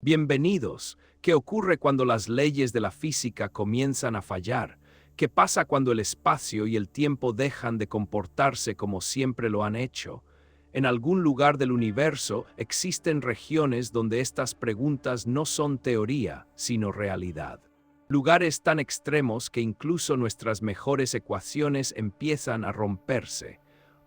Bienvenidos. ¿Qué ocurre cuando las leyes de la física comienzan a fallar? ¿Qué pasa cuando el espacio y el tiempo dejan de comportarse como siempre lo han hecho? En algún lugar del universo existen regiones donde estas preguntas no son teoría, sino realidad. Lugares tan extremos que incluso nuestras mejores ecuaciones empiezan a romperse.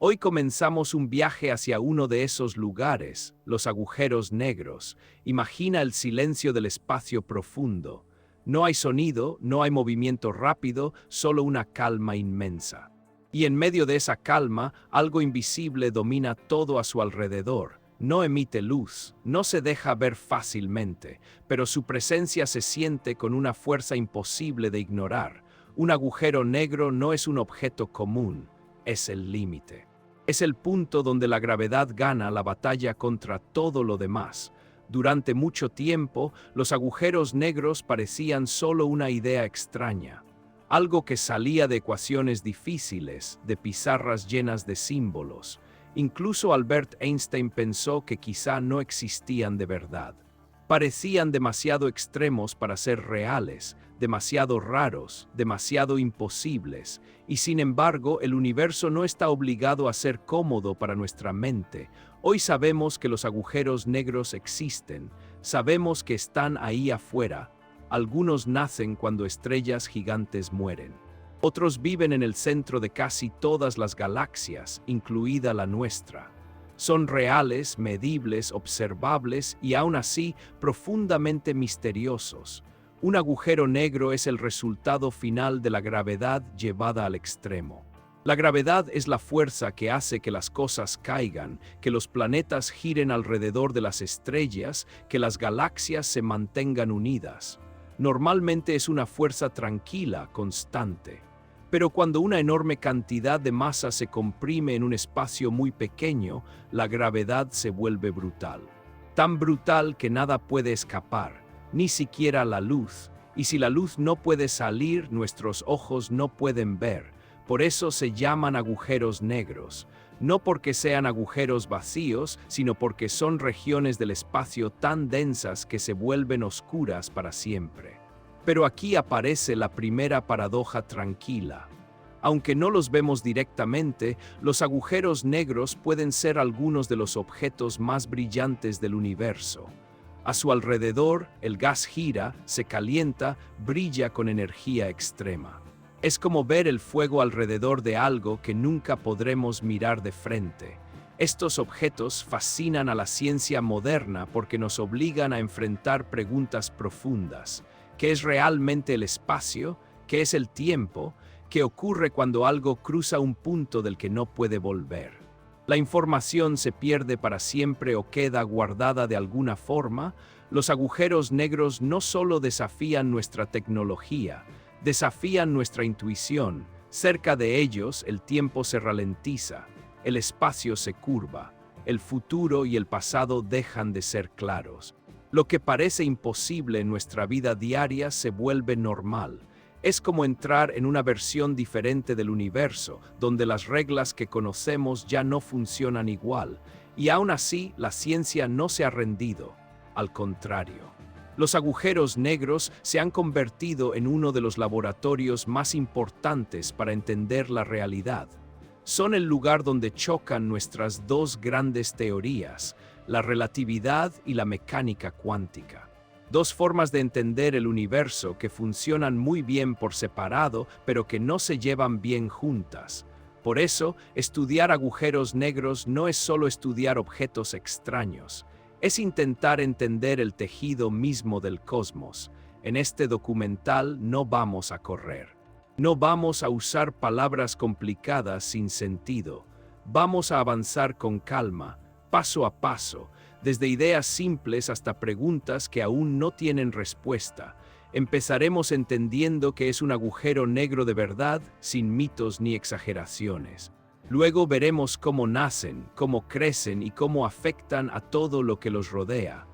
Hoy comenzamos un viaje hacia uno de esos lugares, los agujeros negros. Imagina el silencio del espacio profundo. No hay sonido, no hay movimiento rápido, solo una calma inmensa. Y en medio de esa calma, algo invisible domina todo a su alrededor. No emite luz, no se deja ver fácilmente, pero su presencia se siente con una fuerza imposible de ignorar. Un agujero negro no es un objeto común, es el límite. Es el punto donde la gravedad gana la batalla contra todo lo demás. Durante mucho tiempo, los agujeros negros parecían solo una idea extraña, algo que salía de ecuaciones difíciles, de pizarras llenas de símbolos. Incluso Albert Einstein pensó que quizá no existían de verdad. Parecían demasiado extremos para ser reales, demasiado raros, demasiado imposibles, y sin embargo el universo no está obligado a ser cómodo para nuestra mente. Hoy sabemos que los agujeros negros existen, sabemos que están ahí afuera. Algunos nacen cuando estrellas gigantes mueren. Otros viven en el centro de casi todas las galaxias, incluida la nuestra. Son reales, medibles, observables y aún así profundamente misteriosos. Un agujero negro es el resultado final de la gravedad llevada al extremo. La gravedad es la fuerza que hace que las cosas caigan, que los planetas giren alrededor de las estrellas, que las galaxias se mantengan unidas. Normalmente es una fuerza tranquila, constante. Pero cuando una enorme cantidad de masa se comprime en un espacio muy pequeño, la gravedad se vuelve brutal. Tan brutal que nada puede escapar, ni siquiera la luz. Y si la luz no puede salir, nuestros ojos no pueden ver. Por eso se llaman agujeros negros. No porque sean agujeros vacíos, sino porque son regiones del espacio tan densas que se vuelven oscuras para siempre. Pero aquí aparece la primera paradoja tranquila. Aunque no los vemos directamente, los agujeros negros pueden ser algunos de los objetos más brillantes del universo. A su alrededor, el gas gira, se calienta, brilla con energía extrema. Es como ver el fuego alrededor de algo que nunca podremos mirar de frente. Estos objetos fascinan a la ciencia moderna porque nos obligan a enfrentar preguntas profundas. ¿Qué es realmente el espacio? ¿Qué es el tiempo? ¿Qué ocurre cuando algo cruza un punto del que no puede volver? ¿La información se pierde para siempre o queda guardada de alguna forma? Los agujeros negros no solo desafían nuestra tecnología, desafían nuestra intuición. Cerca de ellos, el tiempo se ralentiza, el espacio se curva, el futuro y el pasado dejan de ser claros. Lo que parece imposible en nuestra vida diaria se vuelve normal. Es como entrar en una versión diferente del universo, donde las reglas que conocemos ya no funcionan igual, y aún así la ciencia no se ha rendido. Al contrario, los agujeros negros se han convertido en uno de los laboratorios más importantes para entender la realidad. Son el lugar donde chocan nuestras dos grandes teorías, la relatividad y la mecánica cuántica. Dos formas de entender el universo que funcionan muy bien por separado, pero que no se llevan bien juntas. Por eso, estudiar agujeros negros no es solo estudiar objetos extraños, es intentar entender el tejido mismo del cosmos. En este documental no vamos a correr. No vamos a usar palabras complicadas sin sentido. Vamos a avanzar con calma, paso a paso, desde ideas simples hasta preguntas que aún no tienen respuesta. Empezaremos entendiendo que es un agujero negro de verdad, sin mitos ni exageraciones. Luego veremos cómo nacen, cómo crecen y cómo afectan a todo lo que los rodea.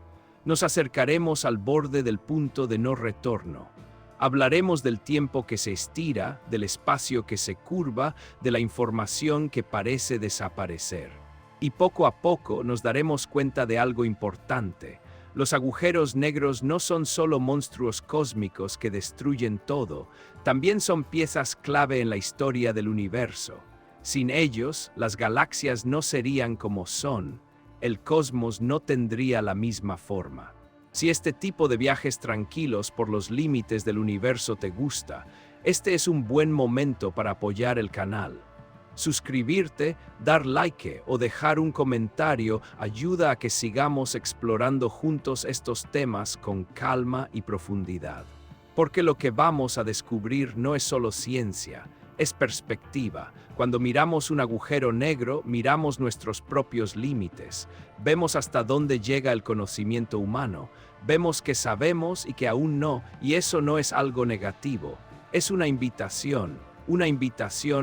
Nos acercaremos al borde del punto de no retorno. Hablaremos del tiempo que se estira, del espacio que se curva, de la información que parece desaparecer. Y poco a poco nos daremos cuenta de algo importante. Los agujeros negros no son solo monstruos cósmicos que destruyen todo, también son piezas clave en la historia del universo. Sin ellos, las galaxias no serían como son, el cosmos no tendría la misma forma. Si este tipo de viajes tranquilos por los límites del universo te gusta, este es un buen momento para apoyar el canal. Suscribirte, dar like o dejar un comentario ayuda a que sigamos explorando juntos estos temas con calma y profundidad. Porque lo que vamos a descubrir no es solo ciencia, es perspectiva. Cuando miramos un agujero negro, miramos nuestros propios límites. Vemos hasta dónde llega el conocimiento humano. Vemos que sabemos y que aún no, y eso no es algo negativo. Es una invitación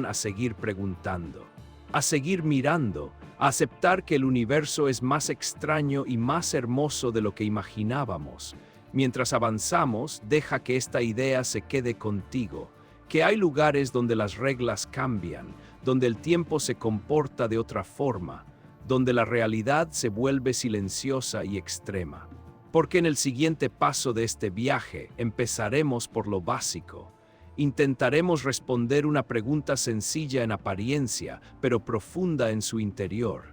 a seguir preguntando, a seguir mirando, a aceptar que el universo es más extraño y más hermoso de lo que imaginábamos. Mientras avanzamos, deja que esta idea se quede contigo, que hay lugares donde las reglas cambian, donde el tiempo se comporta de otra forma, donde la realidad se vuelve silenciosa y extrema. Porque en el siguiente paso de este viaje empezaremos por lo básico. Intentaremos responder una pregunta sencilla en apariencia, pero profunda en su interior.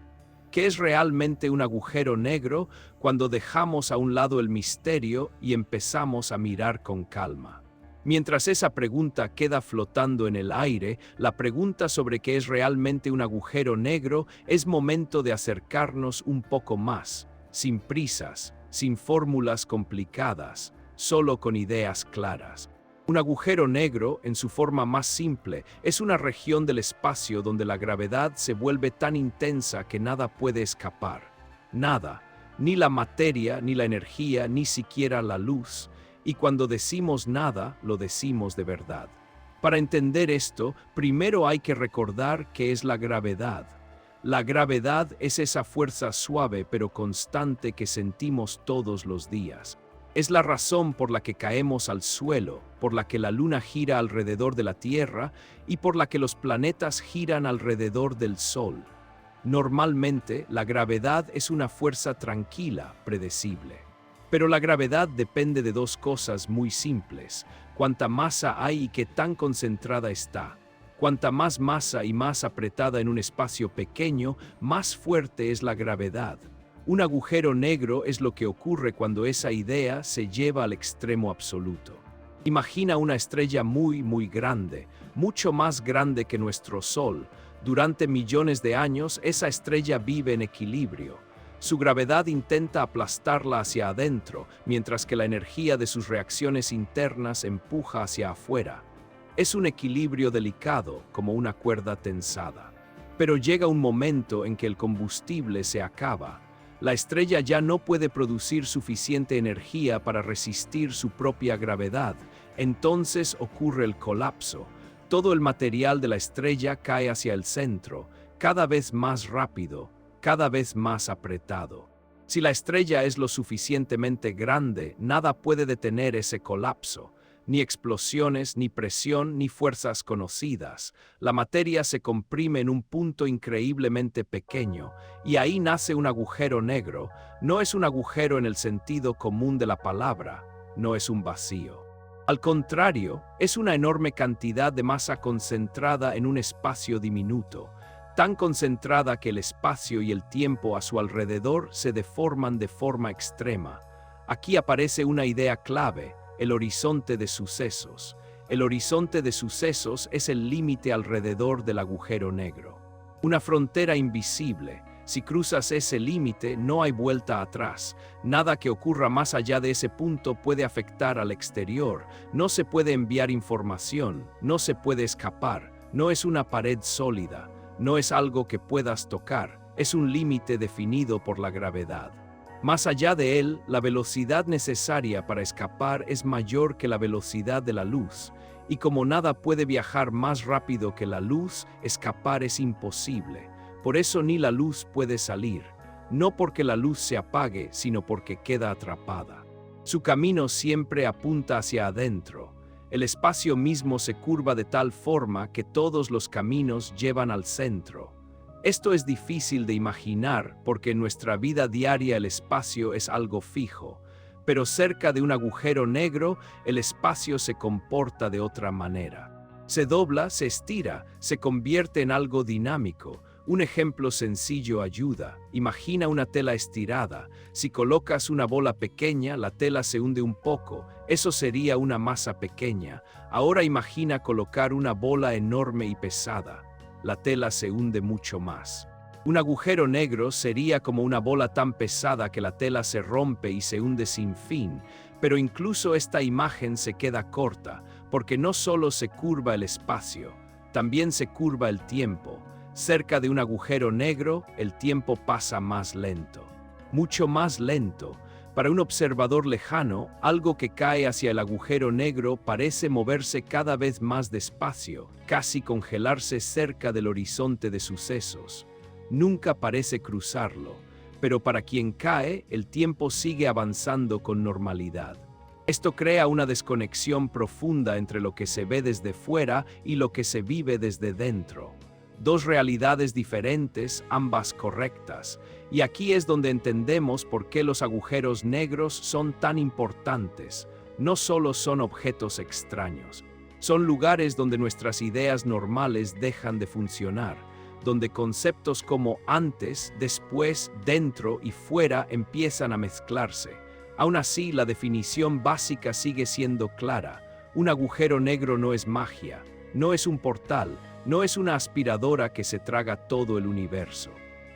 ¿Qué es realmente un agujero negro cuando dejamos a un lado el misterio y empezamos a mirar con calma? Mientras esa pregunta queda flotando en el aire, la pregunta sobre qué es realmente un agujero negro es momento de acercarnos un poco más, sin prisas, sin fórmulas complicadas, solo con ideas claras. Un agujero negro, en su forma más simple, es una región del espacio donde la gravedad se vuelve tan intensa que nada puede escapar. Nada, ni la materia, ni la energía, ni siquiera la luz. Y cuando decimos nada, lo decimos de verdad. Para entender esto, primero hay que recordar qué es la gravedad. La gravedad es esa fuerza suave pero constante que sentimos todos los días. Es la razón por la que caemos al suelo, por la que la luna gira alrededor de la Tierra y por la que los planetas giran alrededor del Sol. Normalmente, la gravedad es una fuerza tranquila, predecible. Pero la gravedad depende de dos cosas muy simples: cuánta masa hay y qué tan concentrada está. Cuanta más masa y más apretada en un espacio pequeño, más fuerte es la gravedad. Un agujero negro es lo que ocurre cuando esa idea se lleva al extremo absoluto. Imagina una estrella muy, muy grande, mucho más grande que nuestro Sol. Durante millones de años, esa estrella vive en equilibrio. Su gravedad intenta aplastarla hacia adentro, mientras que la energía de sus reacciones internas empuja hacia afuera. Es un equilibrio delicado, como una cuerda tensada. Pero llega un momento en que el combustible se acaba. La estrella ya no puede producir suficiente energía para resistir su propia gravedad. Entonces ocurre el colapso. Todo el material de la estrella cae hacia el centro, cada vez más rápido, cada vez más apretado. Si la estrella es lo suficientemente grande, nada puede detener ese colapso. Ni explosiones, ni presión, ni fuerzas conocidas. La materia se comprime en un punto increíblemente pequeño, y ahí nace un agujero negro. No es un agujero en el sentido común de la palabra, no es un vacío. Al contrario, es una enorme cantidad de masa concentrada en un espacio diminuto, tan concentrada que el espacio y el tiempo a su alrededor se deforman de forma extrema. Aquí aparece una idea clave: el horizonte de sucesos. El horizonte de sucesos es el límite alrededor del agujero negro. Una frontera invisible. Si cruzas ese límite, no hay vuelta atrás. Nada que ocurra más allá de ese punto puede afectar al exterior. No se puede enviar información, no se puede escapar. No es una pared sólida, no es algo que puedas tocar. Es un límite definido por la gravedad. Más allá de él, la velocidad necesaria para escapar es mayor que la velocidad de la luz, y como nada puede viajar más rápido que la luz, escapar es imposible. Por eso ni la luz puede salir, no porque la luz se apague, sino porque queda atrapada. Su camino siempre apunta hacia adentro. El espacio mismo se curva de tal forma que todos los caminos llevan al centro. Esto es difícil de imaginar porque en nuestra vida diaria el espacio es algo fijo, pero cerca de un agujero negro el espacio se comporta de otra manera. Se dobla, se estira, se convierte en algo dinámico. Un ejemplo sencillo ayuda. Imagina una tela estirada. Si colocas una bola pequeña, la tela se hunde un poco. Eso sería una masa pequeña. Ahora imagina colocar una bola enorme y pesada. La tela se hunde mucho más. Un agujero negro sería como una bola tan pesada que la tela se rompe y se hunde sin fin. Pero incluso esta imagen se queda corta, porque no solo se curva el espacio, también se curva el tiempo. Cerca de un agujero negro, el tiempo pasa más lento. Mucho más lento. Para un observador lejano, algo que cae hacia el agujero negro parece moverse cada vez más despacio, casi congelarse cerca del horizonte de sucesos. Nunca parece cruzarlo, pero para quien cae, el tiempo sigue avanzando con normalidad. Esto crea una desconexión profunda entre lo que se ve desde fuera y lo que se vive desde dentro. Dos realidades diferentes, ambas correctas. Y aquí es donde entendemos por qué los agujeros negros son tan importantes. No solo son objetos extraños, son lugares donde nuestras ideas normales dejan de funcionar, donde conceptos como antes, después, dentro y fuera empiezan a mezclarse. Aún así, la definición básica sigue siendo clara. Un agujero negro no es magia, no es un portal, no es una aspiradora que se traga todo el universo.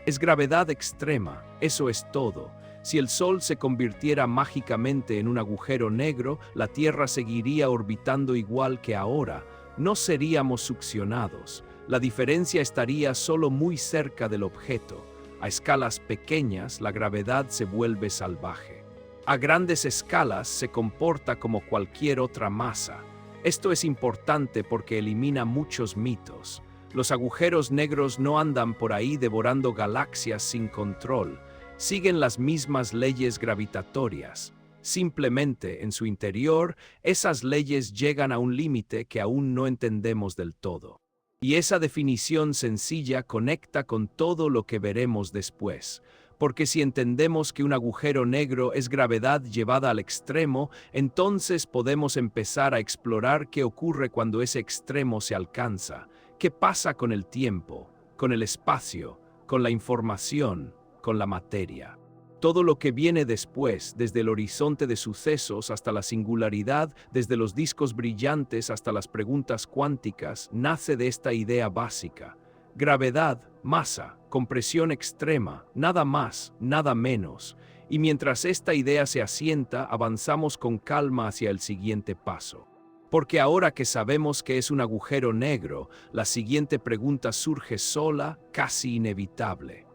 Es gravedad extrema, eso es todo. Si el Sol se convirtiera mágicamente en un agujero negro, la Tierra seguiría orbitando igual que ahora. No seríamos succionados. La diferencia estaría solo muy cerca del objeto. A escalas pequeñas, la gravedad se vuelve salvaje. A grandes escalas se comporta como cualquier otra masa. Esto es importante porque elimina muchos mitos. Los agujeros negros no andan por ahí devorando galaxias sin control. Siguen las mismas leyes gravitatorias. Simplemente, en su interior, esas leyes llegan a un límite que aún no entendemos del todo. Y esa definición sencilla conecta con todo lo que veremos después. Porque si entendemos que un agujero negro es gravedad llevada al extremo, entonces podemos empezar a explorar qué ocurre cuando ese extremo se alcanza. ¿Qué pasa con el tiempo, con el espacio, con la información, con la materia? Todo lo que viene después, desde el horizonte de sucesos hasta la singularidad, desde los discos brillantes hasta las preguntas cuánticas, nace de esta idea básica. Gravedad, masa, compresión extrema, nada más, nada menos. Y mientras esta idea se asienta, avanzamos con calma hacia el siguiente paso. Porque ahora que sabemos que es un agujero negro, la siguiente pregunta surge sola, casi inevitable.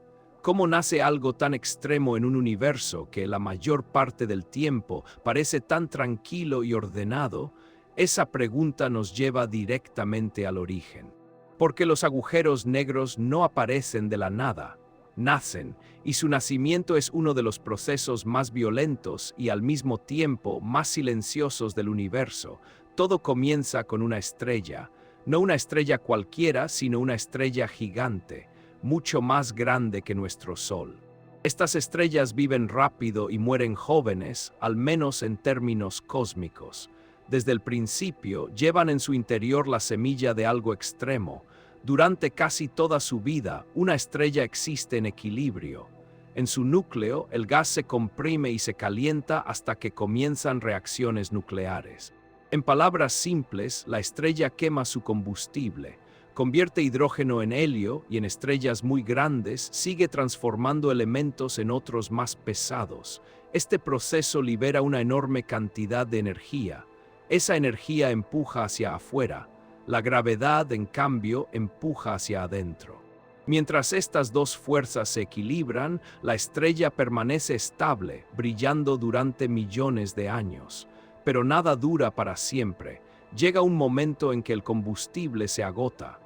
¿Cómo nace algo tan extremo en un universo que la mayor parte del tiempo parece tan tranquilo y ordenado? Esa pregunta nos lleva directamente al origen. Porque los agujeros negros no aparecen de la nada, nacen, y su nacimiento es uno de los procesos más violentos y al mismo tiempo más silenciosos del universo. Todo comienza con una estrella, no una estrella cualquiera, sino una estrella gigante, mucho más grande que nuestro Sol. Estas estrellas viven rápido y mueren jóvenes, al menos en términos cósmicos. Desde el principio, llevan en su interior la semilla de algo extremo. Durante casi toda su vida, una estrella existe en equilibrio. En su núcleo, el gas se comprime y se calienta hasta que comienzan reacciones nucleares. En palabras simples, la estrella quema su combustible, convierte hidrógeno en helio y en estrellas muy grandes sigue transformando elementos en otros más pesados. Este proceso libera una enorme cantidad de energía. Esa energía empuja hacia afuera. La gravedad, en cambio, empuja hacia adentro. Mientras estas dos fuerzas se equilibran, la estrella permanece estable, brillando durante millones de años. Pero nada dura para siempre. Llega un momento en que el combustible se agota.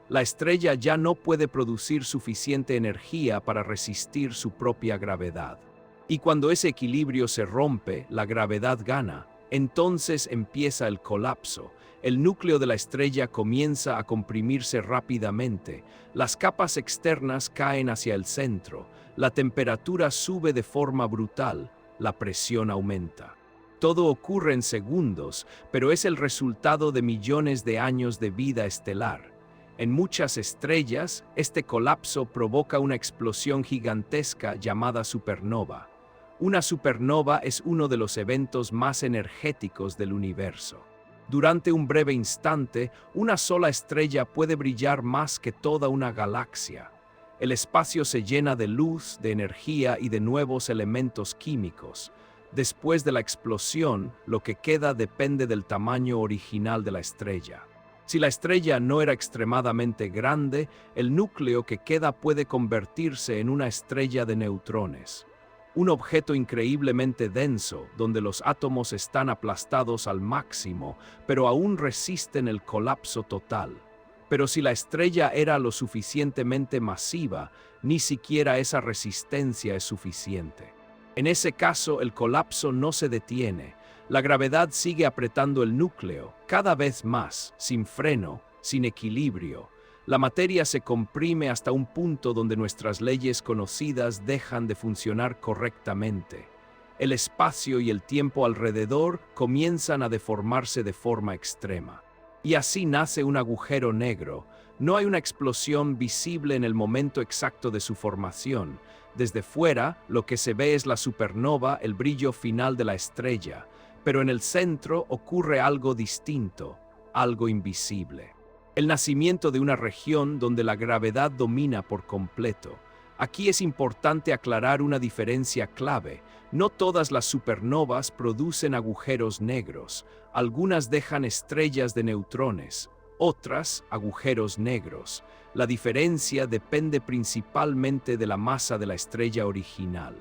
La estrella ya no puede producir suficiente energía para resistir su propia gravedad. Y cuando ese equilibrio se rompe, la gravedad gana. Entonces empieza el colapso. el núcleo de la estrella comienza a comprimirse rápidamente, las capas externas caen hacia el centro, la temperatura sube de forma brutal, la presión aumenta. Todo ocurre en segundos, pero es el resultado de millones de años de vida estelar. En muchas estrellas, este colapso provoca una explosión gigantesca llamada supernova. Una supernova es uno de los eventos más energéticos del universo. Durante un breve instante, una sola estrella puede brillar más que toda una galaxia. El espacio se llena de luz, de energía y de nuevos elementos químicos. Después de la explosión, lo que queda depende del tamaño original de la estrella. Si la estrella no era extremadamente grande, el núcleo que queda puede convertirse en una estrella de neutrones. Un objeto increíblemente denso, donde los átomos están aplastados al máximo, pero aún resisten el colapso total. Pero si la estrella era lo suficientemente masiva, ni siquiera esa resistencia es suficiente. En ese caso, el colapso no se detiene. La gravedad sigue apretando el núcleo, cada vez más, sin freno, sin equilibrio. La materia se comprime hasta un punto donde nuestras leyes conocidas dejan de funcionar correctamente. El espacio y el tiempo alrededor comienzan a deformarse de forma extrema. Y así nace un agujero negro. No hay una explosión visible en el momento exacto de su formación. Desde fuera, lo que se ve es la supernova, el brillo final de la estrella. Pero en el centro ocurre algo distinto, algo invisible. El nacimiento de una región donde la gravedad domina por completo. Aquí es importante aclarar una diferencia clave. No todas las supernovas producen agujeros negros. Algunas dejan estrellas de neutrones, otras agujeros negros. La diferencia depende principalmente de la masa de la estrella original.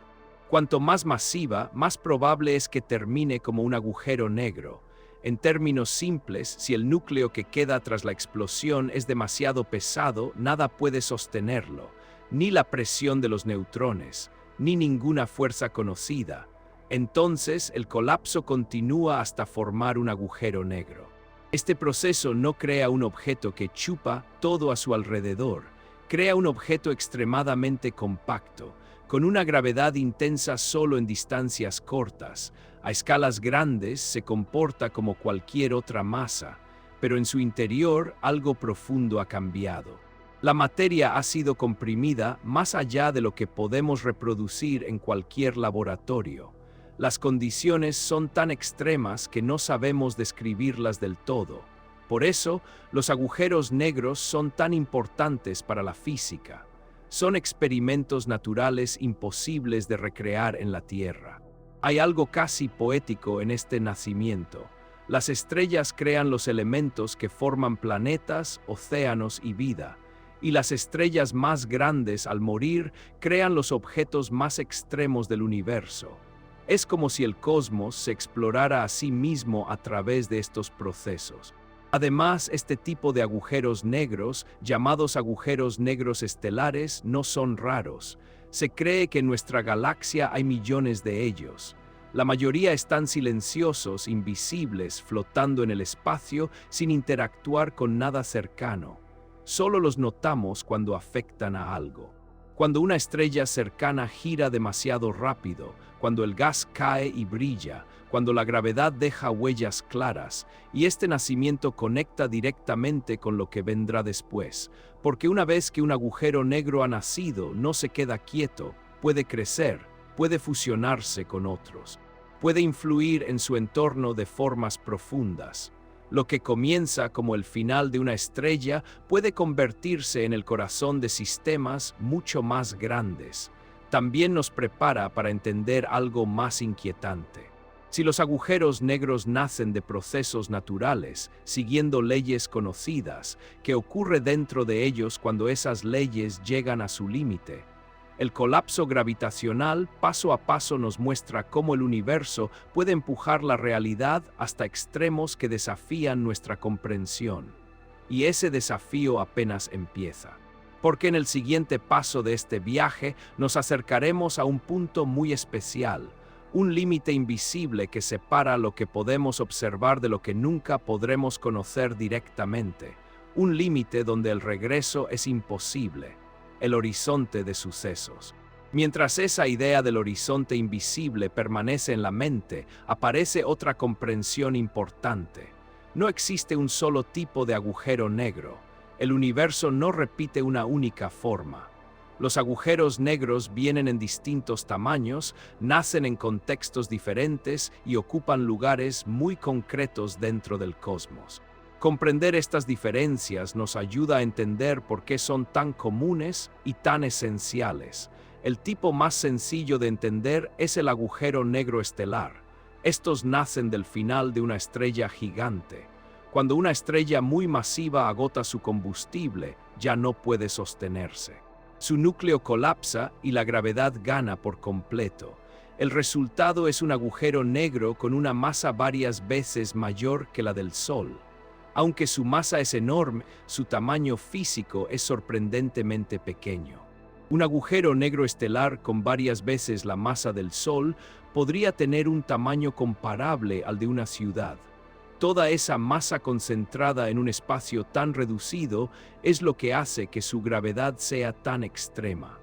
Cuanto más masiva, más probable es que termine como un agujero negro. En términos simples, si el núcleo que queda tras la explosión es demasiado pesado, nada puede sostenerlo, ni la presión de los neutrones, ni ninguna fuerza conocida. Entonces, el colapso continúa hasta formar un agujero negro. Este proceso no crea un objeto que chupa todo a su alrededor, crea un objeto extremadamente compacto, con una gravedad intensa solo en distancias cortas. A escalas grandes se comporta como cualquier otra masa, pero en su interior algo profundo ha cambiado. La materia ha sido comprimida más allá de lo que podemos reproducir en cualquier laboratorio. Las condiciones son tan extremas que no sabemos describirlas del todo. Por eso, los agujeros negros son tan importantes para la física. Son experimentos naturales imposibles de recrear en la Tierra. Hay algo casi poético en este nacimiento. Las estrellas crean los elementos que forman planetas, océanos y vida. Y las estrellas más grandes, al morir, crean los objetos más extremos del universo. Es como si el cosmos se explorara a sí mismo a través de estos procesos. Además, este tipo de agujeros negros, llamados agujeros negros estelares, no son raros. Se cree que en nuestra galaxia hay millones de ellos. La mayoría están silenciosos, invisibles, flotando en el espacio sin interactuar con nada cercano. Solo los notamos cuando afectan a algo. Cuando una estrella cercana gira demasiado rápido, cuando el gas cae y brilla, cuando la gravedad deja huellas claras, y este nacimiento conecta directamente con lo que vendrá después, porque una vez que un agujero negro ha nacido, no se queda quieto, puede crecer, puede fusionarse con otros, puede influir en su entorno de formas profundas. Lo que comienza como el final de una estrella puede convertirse en el corazón de sistemas mucho más grandes. También nos prepara para entender algo más inquietante. Si los agujeros negros nacen de procesos naturales, siguiendo leyes conocidas, ¿qué ocurre dentro de ellos cuando esas leyes llegan a su límite? El colapso gravitacional paso a paso nos muestra cómo el universo puede empujar la realidad hasta extremos que desafían nuestra comprensión. Y ese desafío apenas empieza. Porque en el siguiente paso de este viaje nos acercaremos a un punto muy especial, un límite invisible que separa lo que podemos observar de lo que nunca podremos conocer directamente, un límite donde el regreso es imposible, el horizonte de sucesos. Mientras esa idea del horizonte invisible permanece en la mente, aparece otra comprensión importante. No existe un solo tipo de agujero negro. El universo no repite una única forma. Los agujeros negros vienen en distintos tamaños, nacen en contextos diferentes y ocupan lugares muy concretos dentro del cosmos. Comprender estas diferencias nos ayuda a entender por qué son tan comunes y tan esenciales. El tipo más sencillo de entender es el agujero negro estelar. Estos nacen del final de una estrella gigante. Cuando una estrella muy masiva agota su combustible, ya no puede sostenerse. Su núcleo colapsa y la gravedad gana por completo. El resultado es un agujero negro con una masa varias veces mayor que la del Sol. Aunque su masa es enorme, su tamaño físico es sorprendentemente pequeño. Un agujero negro estelar con varias veces la masa del Sol podría tener un tamaño comparable al de una ciudad. Toda esa masa concentrada en un espacio tan reducido es lo que hace que su gravedad sea tan extrema.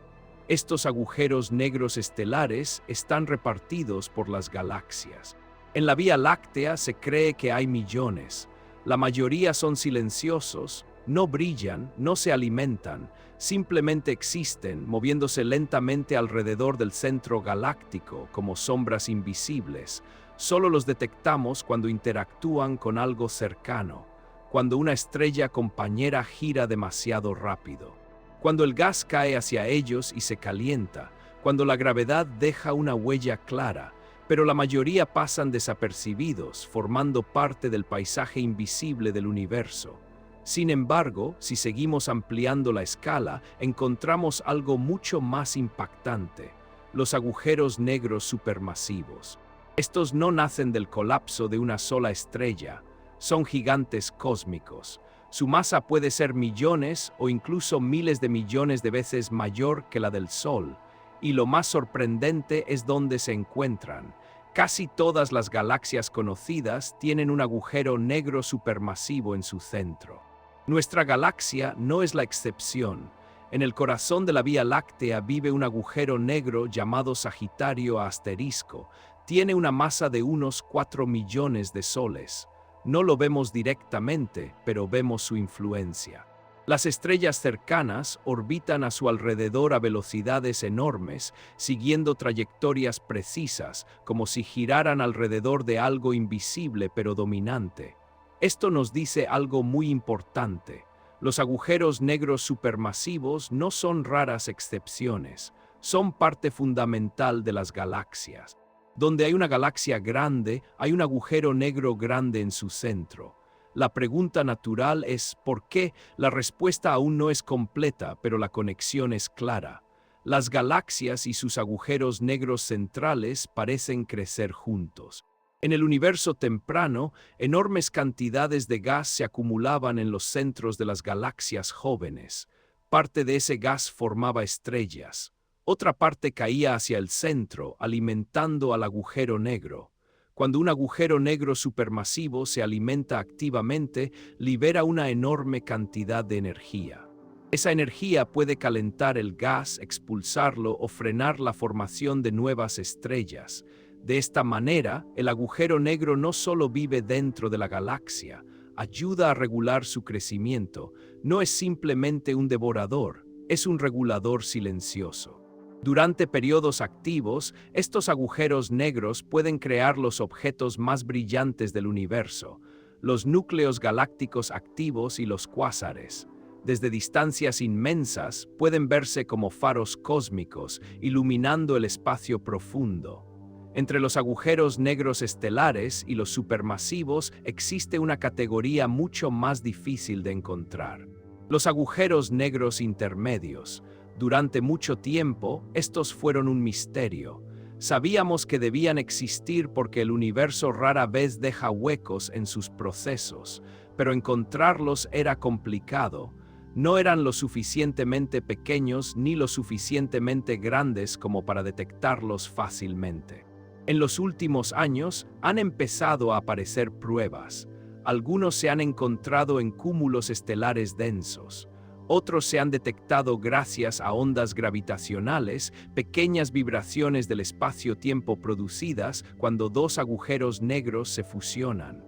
Estos agujeros negros estelares están repartidos por las galaxias. En la Vía Láctea se cree que hay millones. La mayoría son silenciosos, no brillan, no se alimentan, simplemente existen, moviéndose lentamente alrededor del centro galáctico como sombras invisibles. Solo los detectamos cuando interactúan con algo cercano, cuando una estrella compañera gira demasiado rápido, cuando el gas cae hacia ellos y se calienta, cuando la gravedad deja una huella clara, pero la mayoría pasan desapercibidos, formando parte del paisaje invisible del universo. Sin embargo, si seguimos ampliando la escala, encontramos algo mucho más impactante: los agujeros negros supermasivos. Estos no nacen del colapso de una sola estrella, son gigantes cósmicos. Su masa puede ser millones o incluso miles de millones de veces mayor que la del Sol, y lo más sorprendente es dónde se encuentran. Casi todas las galaxias conocidas tienen un agujero negro supermasivo en su centro. Nuestra galaxia no es la excepción. En el corazón de la Vía Láctea vive un agujero negro llamado Sagitario A asterisco. Tiene una masa de unos 4 millones de soles. No lo vemos directamente, pero vemos su influencia. Las estrellas cercanas orbitan a su alrededor a velocidades enormes, siguiendo trayectorias precisas, como si giraran alrededor de algo invisible pero dominante. Esto nos dice algo muy importante. Los agujeros negros supermasivos no son raras excepciones, son parte fundamental de las galaxias. Donde hay una galaxia grande, hay un agujero negro grande en su centro. La pregunta natural es ¿por qué? La respuesta aún no es completa, pero la conexión es clara. Las galaxias y sus agujeros negros centrales parecen crecer juntos. En el universo temprano, enormes cantidades de gas se acumulaban en los centros de las galaxias jóvenes. Parte de ese gas formaba estrellas. Otra parte caía hacia el centro, alimentando al agujero negro. Cuando un agujero negro supermasivo se alimenta activamente, libera una enorme cantidad de energía. Esa energía puede calentar el gas, expulsarlo o frenar la formación de nuevas estrellas. De esta manera, el agujero negro no solo vive dentro de la galaxia, ayuda a regular su crecimiento. No es simplemente un devorador, es un regulador silencioso. Durante periodos activos, estos agujeros negros pueden crear los objetos más brillantes del universo, los núcleos galácticos activos y los cuásares. Desde distancias inmensas pueden verse como faros cósmicos, iluminando el espacio profundo. Entre los agujeros negros estelares y los supermasivos existe una categoría mucho más difícil de encontrar: los agujeros negros intermedios. Durante mucho tiempo, estos fueron un misterio. Sabíamos que debían existir porque el universo rara vez deja huecos en sus procesos, pero encontrarlos era complicado. No eran lo suficientemente pequeños ni lo suficientemente grandes como para detectarlos fácilmente. En los últimos años han empezado a aparecer pruebas. Algunos se han encontrado en cúmulos estelares densos. Otros se han detectado gracias a ondas gravitacionales, pequeñas vibraciones del espacio-tiempo producidas cuando dos agujeros negros se fusionan.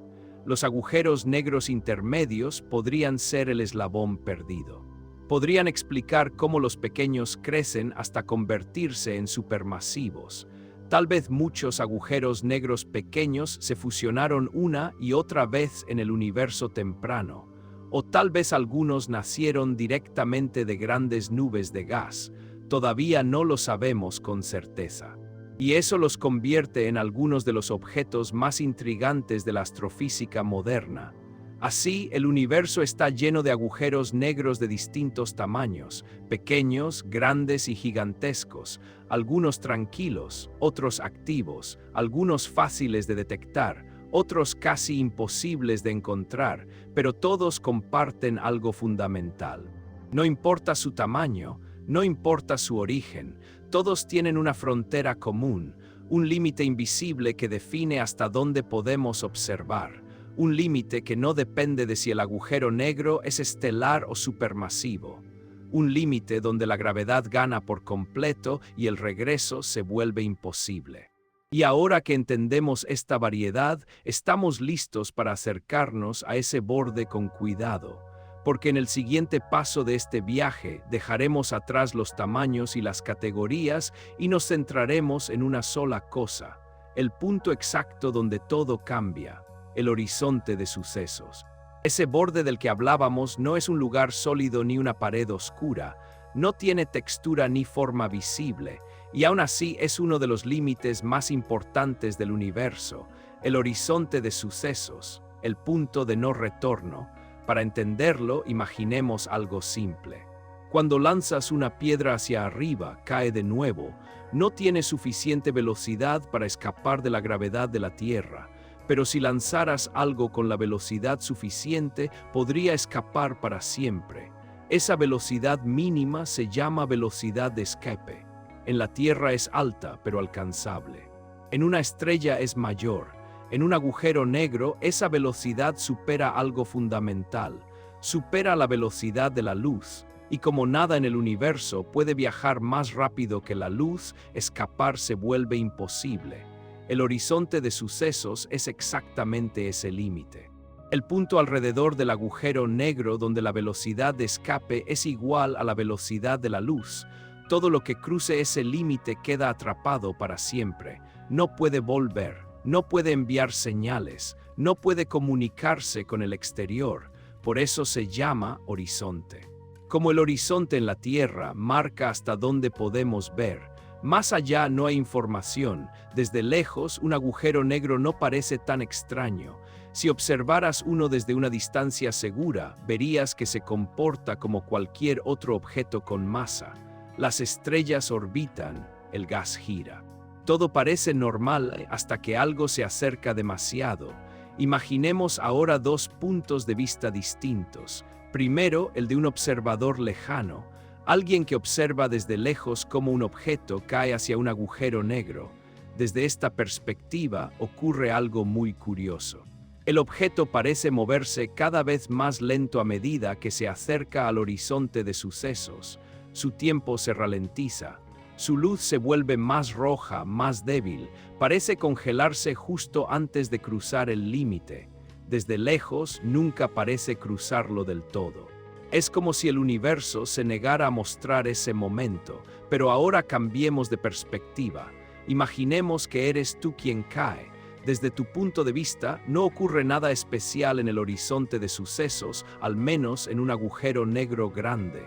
Los agujeros negros intermedios podrían ser el eslabón perdido. Podrían explicar cómo los pequeños crecen hasta convertirse en supermasivos. Tal vez muchos agujeros negros pequeños se fusionaron una y otra vez en el universo temprano. O tal vez algunos nacieron directamente de grandes nubes de gas. Todavía no lo sabemos con certeza. Y eso los convierte en algunos de los objetos más intrigantes de la astrofísica moderna. Así, el universo está lleno de agujeros negros de distintos tamaños, pequeños, grandes y gigantescos, algunos tranquilos, otros activos, algunos fáciles de detectar, otros casi imposibles de encontrar, pero todos comparten algo fundamental. No importa su tamaño, no importa su origen, todos tienen una frontera común, un límite invisible que define hasta dónde podemos observar, un límite que no depende de si el agujero negro es estelar o supermasivo, un límite donde la gravedad gana por completo y el regreso se vuelve imposible. Y ahora que entendemos esta variedad, estamos listos para acercarnos a ese borde con cuidado, porque en el siguiente paso de este viaje dejaremos atrás los tamaños y las categorías y nos centraremos en una sola cosa, el punto exacto donde todo cambia, el horizonte de sucesos. Ese borde del que hablábamos no es un lugar sólido ni una pared oscura, no tiene textura ni forma visible, y aún así es uno de los límites más importantes del universo, el horizonte de sucesos, el punto de no retorno. Para entenderlo, imaginemos algo simple. Cuando lanzas una piedra hacia arriba, cae de nuevo. No tiene suficiente velocidad para escapar de la gravedad de la Tierra, pero si lanzaras algo con la velocidad suficiente, podría escapar para siempre. Esa velocidad mínima se llama velocidad de escape. En la Tierra es alta, pero alcanzable. En una estrella es mayor. En un agujero negro, esa velocidad supera algo fundamental, supera la velocidad de la luz, y como nada en el universo puede viajar más rápido que la luz, escapar se vuelve imposible. El horizonte de sucesos es exactamente ese límite. El punto alrededor del agujero negro donde la velocidad de escape es igual a la velocidad de la luz. Todo lo que cruce ese límite queda atrapado para siempre, no puede volver. No puede enviar señales, no puede comunicarse con el exterior, por eso se llama horizonte. Como el horizonte en la Tierra marca hasta dónde podemos ver, más allá no hay información, desde lejos un agujero negro no parece tan extraño. Si observaras uno desde una distancia segura, verías que se comporta como cualquier otro objeto con masa. Las estrellas orbitan, el gas gira. Todo parece normal hasta que algo se acerca demasiado. Imaginemos ahora dos puntos de vista distintos. Primero, el de un observador lejano, alguien que observa desde lejos cómo un objeto cae hacia un agujero negro. Desde esta perspectiva ocurre algo muy curioso. El objeto parece moverse cada vez más lento a medida que se acerca al horizonte de sucesos. Su tiempo se ralentiza. Su luz se vuelve más roja, más débil, parece congelarse justo antes de cruzar el límite. Desde lejos nunca parece cruzarlo del todo. Es como si el universo se negara a mostrar ese momento, pero ahora cambiemos de perspectiva. Imaginemos que eres tú quien cae. Desde tu punto de vista, no ocurre nada especial en el horizonte de sucesos, al menos en un agujero negro grande.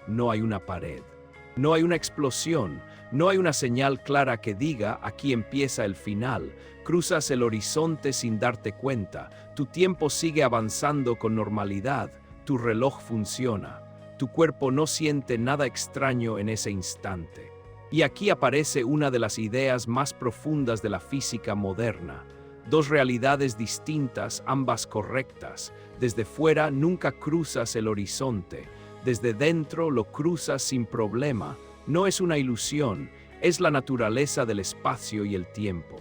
No hay una pared. No hay una explosión, no hay una señal clara que diga aquí empieza el final. Cruzas el horizonte sin darte cuenta, tu tiempo sigue avanzando con normalidad, tu reloj funciona, tu cuerpo no siente nada extraño en ese instante. Y aquí aparece una de las ideas más profundas de la física moderna. Dos realidades distintas, ambas correctas. Desde fuera nunca cruzas el horizonte. Desde dentro lo cruzas sin problema, no es una ilusión, es la naturaleza del espacio y el tiempo.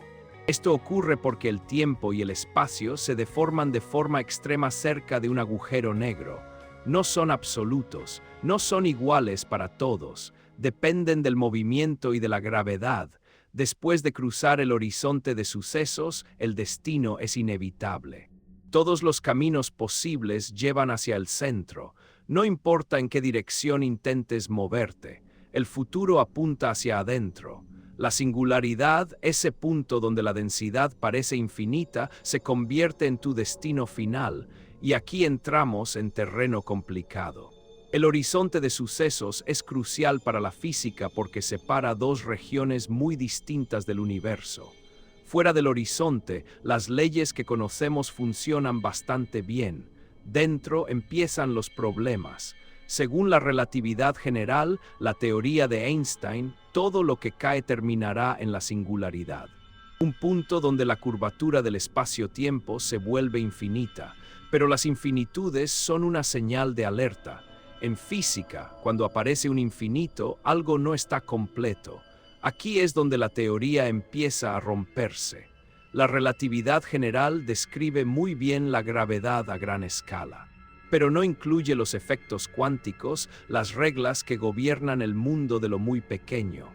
Esto ocurre porque el tiempo y el espacio se deforman de forma extrema cerca de un agujero negro. No son absolutos, no son iguales para todos, dependen del movimiento y de la gravedad. Después de cruzar el horizonte de sucesos, el destino es inevitable. Todos los caminos posibles llevan hacia el centro. No importa en qué dirección intentes moverte, el futuro apunta hacia adentro. La singularidad, ese punto donde la densidad parece infinita, se convierte en tu destino final, y aquí entramos en terreno complicado. El horizonte de sucesos es crucial para la física porque separa dos regiones muy distintas del universo. Fuera del horizonte, las leyes que conocemos funcionan bastante bien. Dentro empiezan los problemas. Según la relatividad general, la teoría de Einstein, todo lo que cae terminará en la singularidad. Un punto donde la curvatura del espacio-tiempo se vuelve infinita, pero las infinitudes son una señal de alerta. En física, cuando aparece un infinito, algo no está completo. Aquí es donde la teoría empieza a romperse. La relatividad general describe muy bien la gravedad a gran escala, pero no incluye los efectos cuánticos, las reglas que gobiernan el mundo de lo muy pequeño.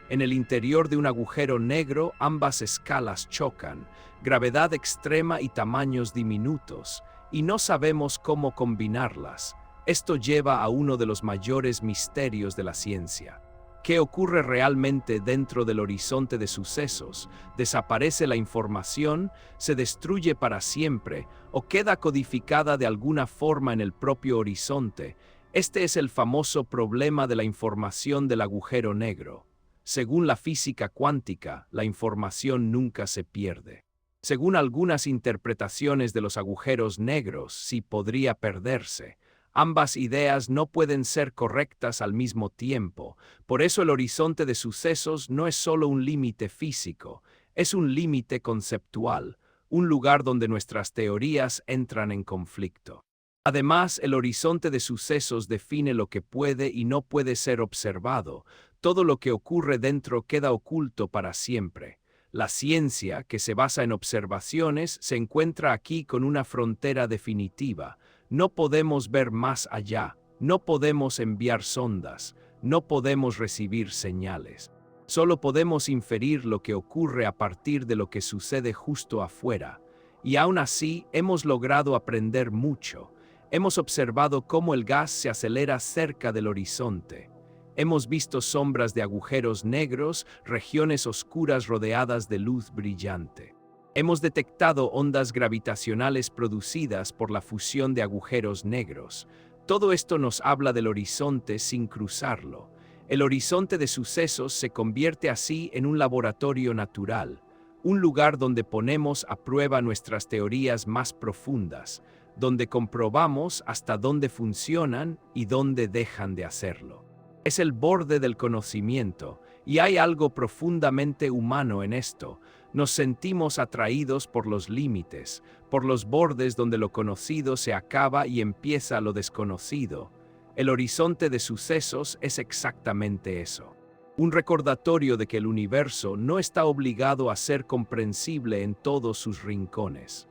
En el interior de un agujero negro, ambas escalas chocan, gravedad extrema y tamaños diminutos, y no sabemos cómo combinarlas. Esto lleva a uno de los mayores misterios de la ciencia. ¿Qué ocurre realmente dentro del horizonte de sucesos? ¿Desaparece la información? ¿Se destruye para siempre? ¿O queda codificada de alguna forma en el propio horizonte? Este es el famoso problema de la información del agujero negro. Según la física cuántica, la información nunca se pierde. Según algunas interpretaciones de los agujeros negros, sí podría perderse. Ambas ideas no pueden ser correctas al mismo tiempo. Por eso el horizonte de sucesos no es solo un límite físico, es un límite conceptual, un lugar donde nuestras teorías entran en conflicto. Además, el horizonte de sucesos define lo que puede y no puede ser observado. Todo lo que ocurre dentro queda oculto para siempre. La ciencia, que se basa en observaciones, se encuentra aquí con una frontera definitiva. No podemos ver más allá, no podemos enviar sondas, no podemos recibir señales. Solo podemos inferir lo que ocurre a partir de lo que sucede justo afuera. Y aún así, hemos logrado aprender mucho. Hemos observado cómo el gas se acelera cerca del horizonte. Hemos visto sombras de agujeros negros, regiones oscuras rodeadas de luz brillante. Hemos detectado ondas gravitacionales producidas por la fusión de agujeros negros. Todo esto nos habla del horizonte sin cruzarlo. El horizonte de sucesos se convierte así en un laboratorio natural, un lugar donde ponemos a prueba nuestras teorías más profundas, donde comprobamos hasta dónde funcionan y dónde dejan de hacerlo. Es el borde del conocimiento, y hay algo profundamente humano en esto. Nos sentimos atraídos por los límites, por los bordes donde lo conocido se acaba y empieza lo desconocido. El horizonte de sucesos es exactamente eso. Un recordatorio de que el universo no está obligado a ser comprensible en todos sus rincones.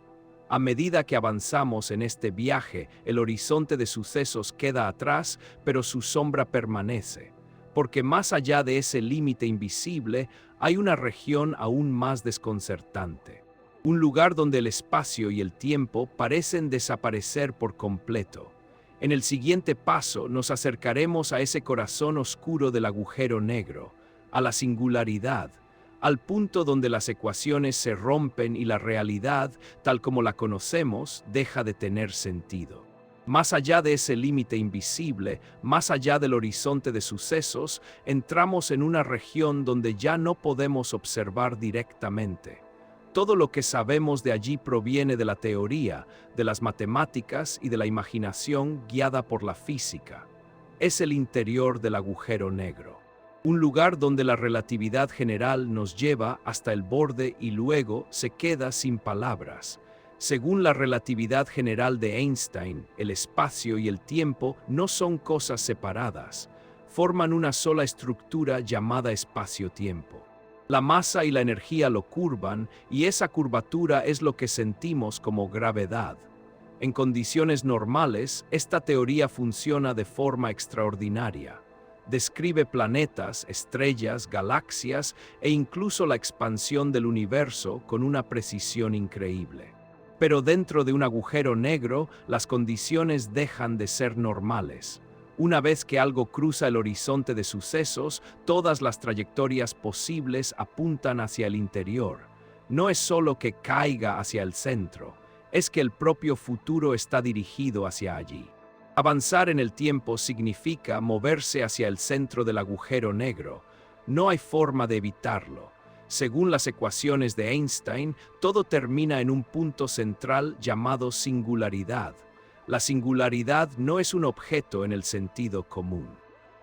A medida que avanzamos en este viaje, el horizonte de sucesos queda atrás, pero su sombra permanece, porque más allá de ese límite invisible hay una región aún más desconcertante, un lugar donde el espacio y el tiempo parecen desaparecer por completo. En el siguiente paso nos acercaremos a ese corazón oscuro del agujero negro, a la singularidad, al punto donde las ecuaciones se rompen y la realidad, tal como la conocemos, deja de tener sentido. Más allá de ese límite invisible, más allá del horizonte de sucesos, entramos en una región donde ya no podemos observar directamente. Todo lo que sabemos de allí proviene de la teoría, de las matemáticas y de la imaginación guiada por la física. Es el interior del agujero negro. Un lugar donde la relatividad general nos lleva hasta el borde y luego se queda sin palabras. Según la relatividad general de Einstein, el espacio y el tiempo no son cosas separadas, forman una sola estructura llamada espacio-tiempo. La masa y la energía lo curvan y esa curvatura es lo que sentimos como gravedad. En condiciones normales, esta teoría funciona de forma extraordinaria. Describe planetas, estrellas, galaxias e incluso la expansión del universo con una precisión increíble. Pero dentro de un agujero negro, las condiciones dejan de ser normales. Una vez que algo cruza el horizonte de sucesos, todas las trayectorias posibles apuntan hacia el interior. No es solo que caiga hacia el centro, es que el propio futuro está dirigido hacia allí. Avanzar en el tiempo significa moverse hacia el centro del agujero negro. No hay forma de evitarlo. Según las ecuaciones de Einstein, todo termina en un punto central llamado singularidad. La singularidad no es un objeto en el sentido común.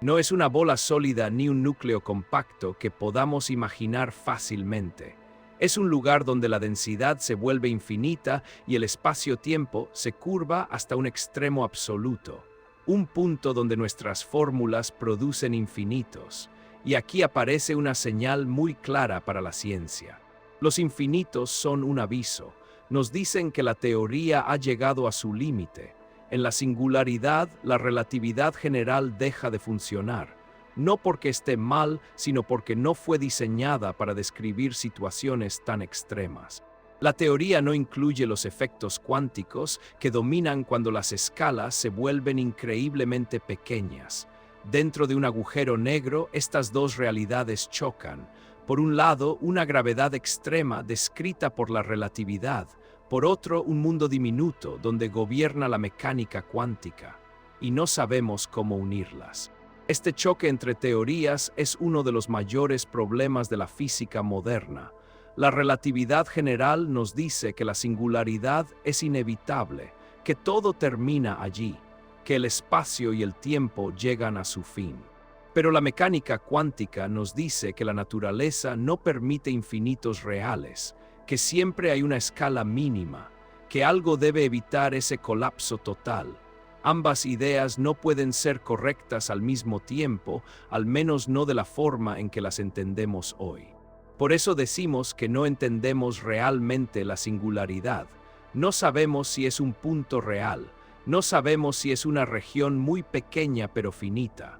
No es una bola sólida ni un núcleo compacto que podamos imaginar fácilmente. Es un lugar donde la densidad se vuelve infinita y el espacio-tiempo se curva hasta un extremo absoluto. Un punto donde nuestras fórmulas producen infinitos. Y aquí aparece una señal muy clara para la ciencia. Los infinitos son un aviso. Nos dicen que la teoría ha llegado a su límite. En la singularidad, la relatividad general deja de funcionar. No porque esté mal, sino porque no fue diseñada para describir situaciones tan extremas. La teoría no incluye los efectos cuánticos que dominan cuando las escalas se vuelven increíblemente pequeñas. Dentro de un agujero negro, estas dos realidades chocan. Por un lado, una gravedad extrema descrita por la relatividad. Por otro, un mundo diminuto donde gobierna la mecánica cuántica. Y no sabemos cómo unirlas. Este choque entre teorías es uno de los mayores problemas de la física moderna. La relatividad general nos dice que la singularidad es inevitable, que todo termina allí, que el espacio y el tiempo llegan a su fin. Pero la mecánica cuántica nos dice que la naturaleza no permite infinitos reales, que siempre hay una escala mínima, que algo debe evitar ese colapso total. Ambas ideas no pueden ser correctas al mismo tiempo, al menos no de la forma en que las entendemos hoy. Por eso decimos que no entendemos realmente la singularidad. No sabemos si es un punto real. No sabemos si es una región muy pequeña pero finita.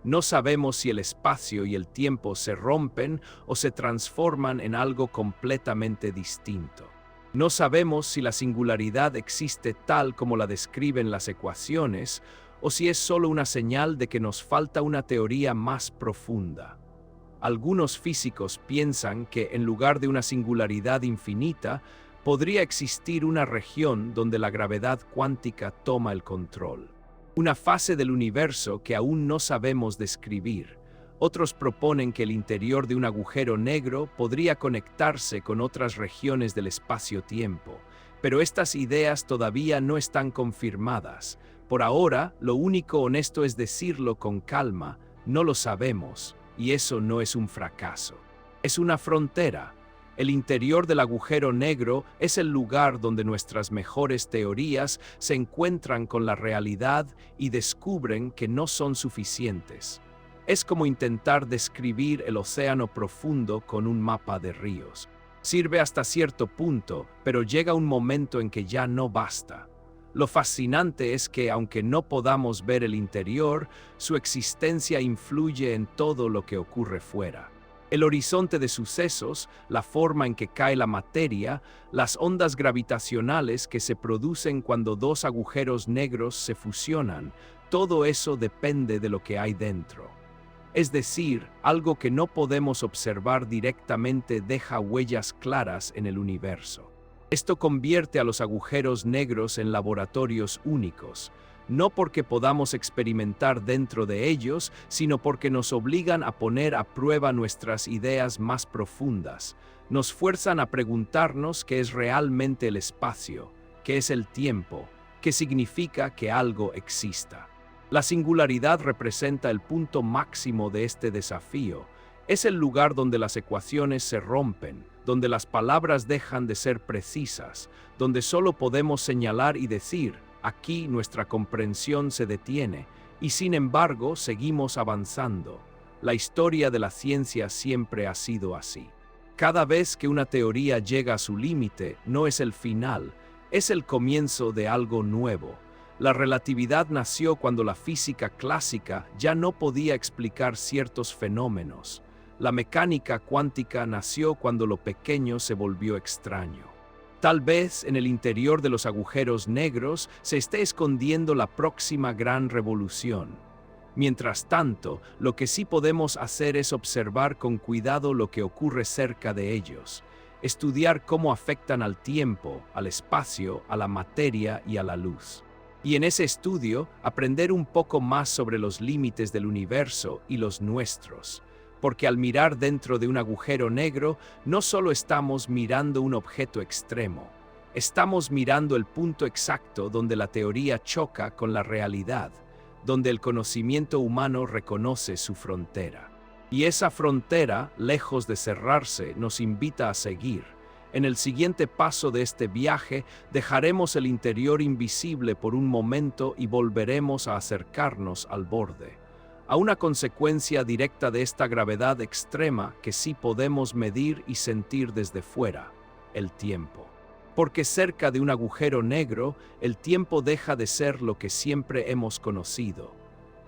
No sabemos si el espacio y el tiempo se rompen o se transforman en algo completamente distinto. No sabemos si la singularidad existe tal como la describen las ecuaciones o si es solo una señal de que nos falta una teoría más profunda. Algunos físicos piensan que en lugar de una singularidad infinita, podría existir una región donde la gravedad cuántica toma el control. Una fase del universo que aún no sabemos describir. Otros proponen que el interior de un agujero negro podría conectarse con otras regiones del espacio-tiempo, pero estas ideas todavía no están confirmadas. Por ahora, lo único honesto es decirlo con calma, no lo sabemos, y eso no es un fracaso. Es una frontera. El interior del agujero negro es el lugar donde nuestras mejores teorías se encuentran con la realidad y descubren que no son suficientes. Es como intentar describir el océano profundo con un mapa de ríos. Sirve hasta cierto punto, pero llega un momento en que ya no basta. Lo fascinante es que, aunque no podamos ver el interior, su existencia influye en todo lo que ocurre fuera. El horizonte de sucesos, la forma en que cae la materia, las ondas gravitacionales que se producen cuando dos agujeros negros se fusionan, todo eso depende de lo que hay dentro. Es decir, algo que no podemos observar directamente deja huellas claras en el universo. Esto convierte a los agujeros negros en laboratorios únicos, no porque podamos experimentar dentro de ellos, sino porque nos obligan a poner a prueba nuestras ideas más profundas. Nos fuerzan a preguntarnos qué es realmente el espacio, qué es el tiempo, qué significa que algo exista. La singularidad representa el punto máximo de este desafío. Es el lugar donde las ecuaciones se rompen, donde las palabras dejan de ser precisas, donde solo podemos señalar y decir, aquí nuestra comprensión se detiene, y sin embargo seguimos avanzando. La historia de la ciencia siempre ha sido así. Cada vez que una teoría llega a su límite, no es el final, es el comienzo de algo nuevo. La relatividad nació cuando la física clásica ya no podía explicar ciertos fenómenos. La mecánica cuántica nació cuando lo pequeño se volvió extraño. Tal vez en el interior de los agujeros negros se esté escondiendo la próxima gran revolución. Mientras tanto, lo que sí podemos hacer es observar con cuidado lo que ocurre cerca de ellos, estudiar cómo afectan al tiempo, al espacio, a la materia y a la luz. Y en ese estudio, aprender un poco más sobre los límites del universo y los nuestros. Porque al mirar dentro de un agujero negro, no solo estamos mirando un objeto extremo, estamos mirando el punto exacto donde la teoría choca con la realidad, donde el conocimiento humano reconoce su frontera. Y esa frontera, lejos de cerrarse, nos invita a seguir. En el siguiente paso de este viaje, dejaremos el interior invisible por un momento y volveremos a acercarnos al borde, a una consecuencia directa de esta gravedad extrema que sí podemos medir y sentir desde fuera: el tiempo. Porque cerca de un agujero negro, el tiempo deja de ser lo que siempre hemos conocido.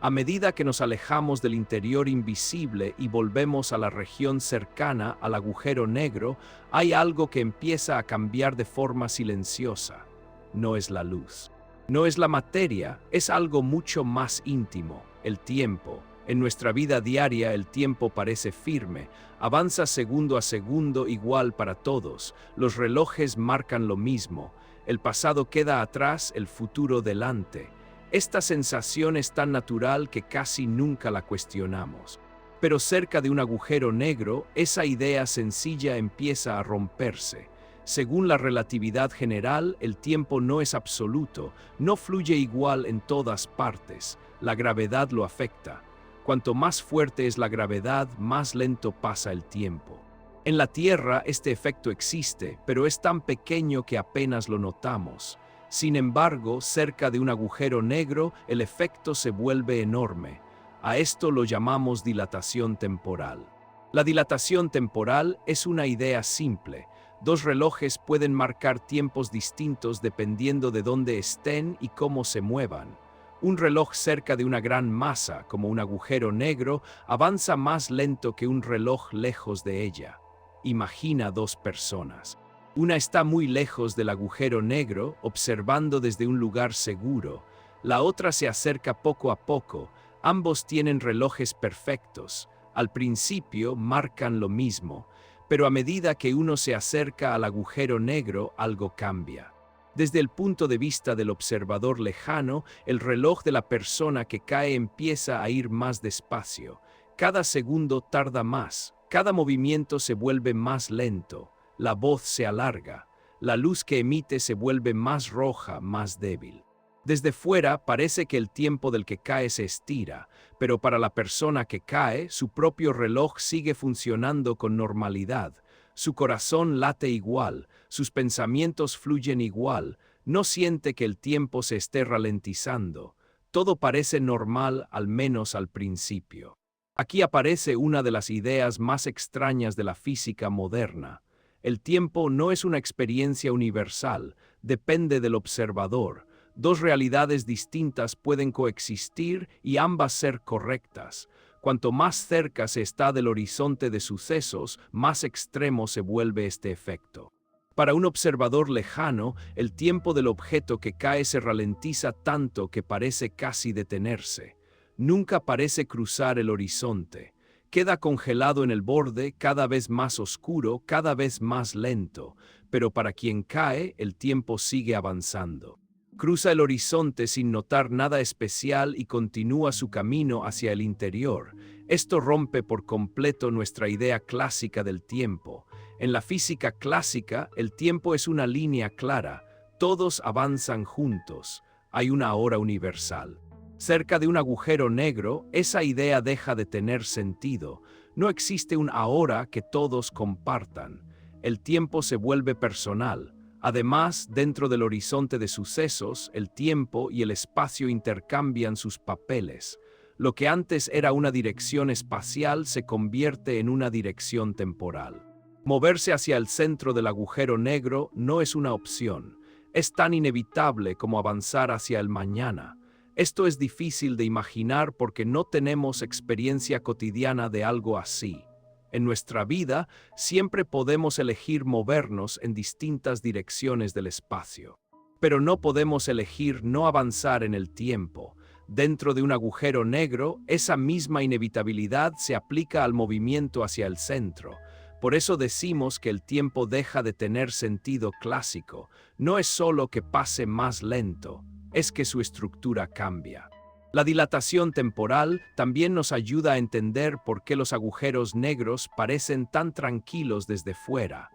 A medida que nos alejamos del interior invisible y volvemos a la región cercana al agujero negro, hay algo que empieza a cambiar de forma silenciosa. No es la luz. No es la materia, es algo mucho más íntimo: el tiempo. En nuestra vida diaria el tiempo parece firme, avanza segundo a segundo igual para todos, los relojes marcan lo mismo, el pasado queda atrás, el futuro delante. Esta sensación es tan natural que casi nunca la cuestionamos. Pero cerca de un agujero negro, esa idea sencilla empieza a romperse. Según la relatividad general, el tiempo no es absoluto, no fluye igual en todas partes. La gravedad lo afecta. Cuanto más fuerte es la gravedad, más lento pasa el tiempo. En la Tierra este efecto existe, pero es tan pequeño que apenas lo notamos. Sin embargo, cerca de un agujero negro, el efecto se vuelve enorme. A esto lo llamamos dilatación temporal. La dilatación temporal es una idea simple. Dos relojes pueden marcar tiempos distintos dependiendo de dónde estén y cómo se muevan. Un reloj cerca de una gran masa, como un agujero negro, avanza más lento que un reloj lejos de ella. Imagina dos personas. Una está muy lejos del agujero negro, observando desde un lugar seguro. La otra se acerca poco a poco. Ambos tienen relojes perfectos. Al principio marcan lo mismo, pero a medida que uno se acerca al agujero negro, algo cambia. Desde el punto de vista del observador lejano, el reloj de la persona que cae empieza a ir más despacio. Cada segundo tarda más, cada movimiento se vuelve más lento. La voz se alarga, la luz que emite se vuelve más roja, más débil. Desde fuera parece que el tiempo del que cae se estira, pero para la persona que cae, su propio reloj sigue funcionando con normalidad. Su corazón late igual, sus pensamientos fluyen igual, no siente que el tiempo se esté ralentizando. Todo parece normal, al menos al principio. Aquí aparece una de las ideas más extrañas de la física moderna. El tiempo no es una experiencia universal, depende del observador. Dos realidades distintas pueden coexistir y ambas ser correctas. Cuanto más cerca se está del horizonte de sucesos, más extremo se vuelve este efecto. Para un observador lejano, el tiempo del objeto que cae se ralentiza tanto que parece casi detenerse. Nunca parece cruzar el horizonte. Queda congelado en el borde, cada vez más oscuro, cada vez más lento, pero para quien cae, el tiempo sigue avanzando. Cruza el horizonte sin notar nada especial y continúa su camino hacia el interior. Esto rompe por completo nuestra idea clásica del tiempo. En la física clásica, el tiempo es una línea clara, todos avanzan juntos, hay una hora universal. Cerca de un agujero negro, esa idea deja de tener sentido. No existe un ahora que todos compartan. El tiempo se vuelve personal. Además, dentro del horizonte de sucesos, el tiempo y el espacio intercambian sus papeles. Lo que antes era una dirección espacial se convierte en una dirección temporal. Moverse hacia el centro del agujero negro no es una opción. Es tan inevitable como avanzar hacia el mañana. Esto es difícil de imaginar porque no tenemos experiencia cotidiana de algo así. En nuestra vida siempre podemos elegir movernos en distintas direcciones del espacio. Pero no podemos elegir no avanzar en el tiempo. Dentro de un agujero negro, esa misma inevitabilidad se aplica al movimiento hacia el centro. Por eso decimos que el tiempo deja de tener sentido clásico. No es solo que pase más lento, es que su estructura cambia. La dilatación temporal también nos ayuda a entender por qué los agujeros negros parecen tan tranquilos desde fuera.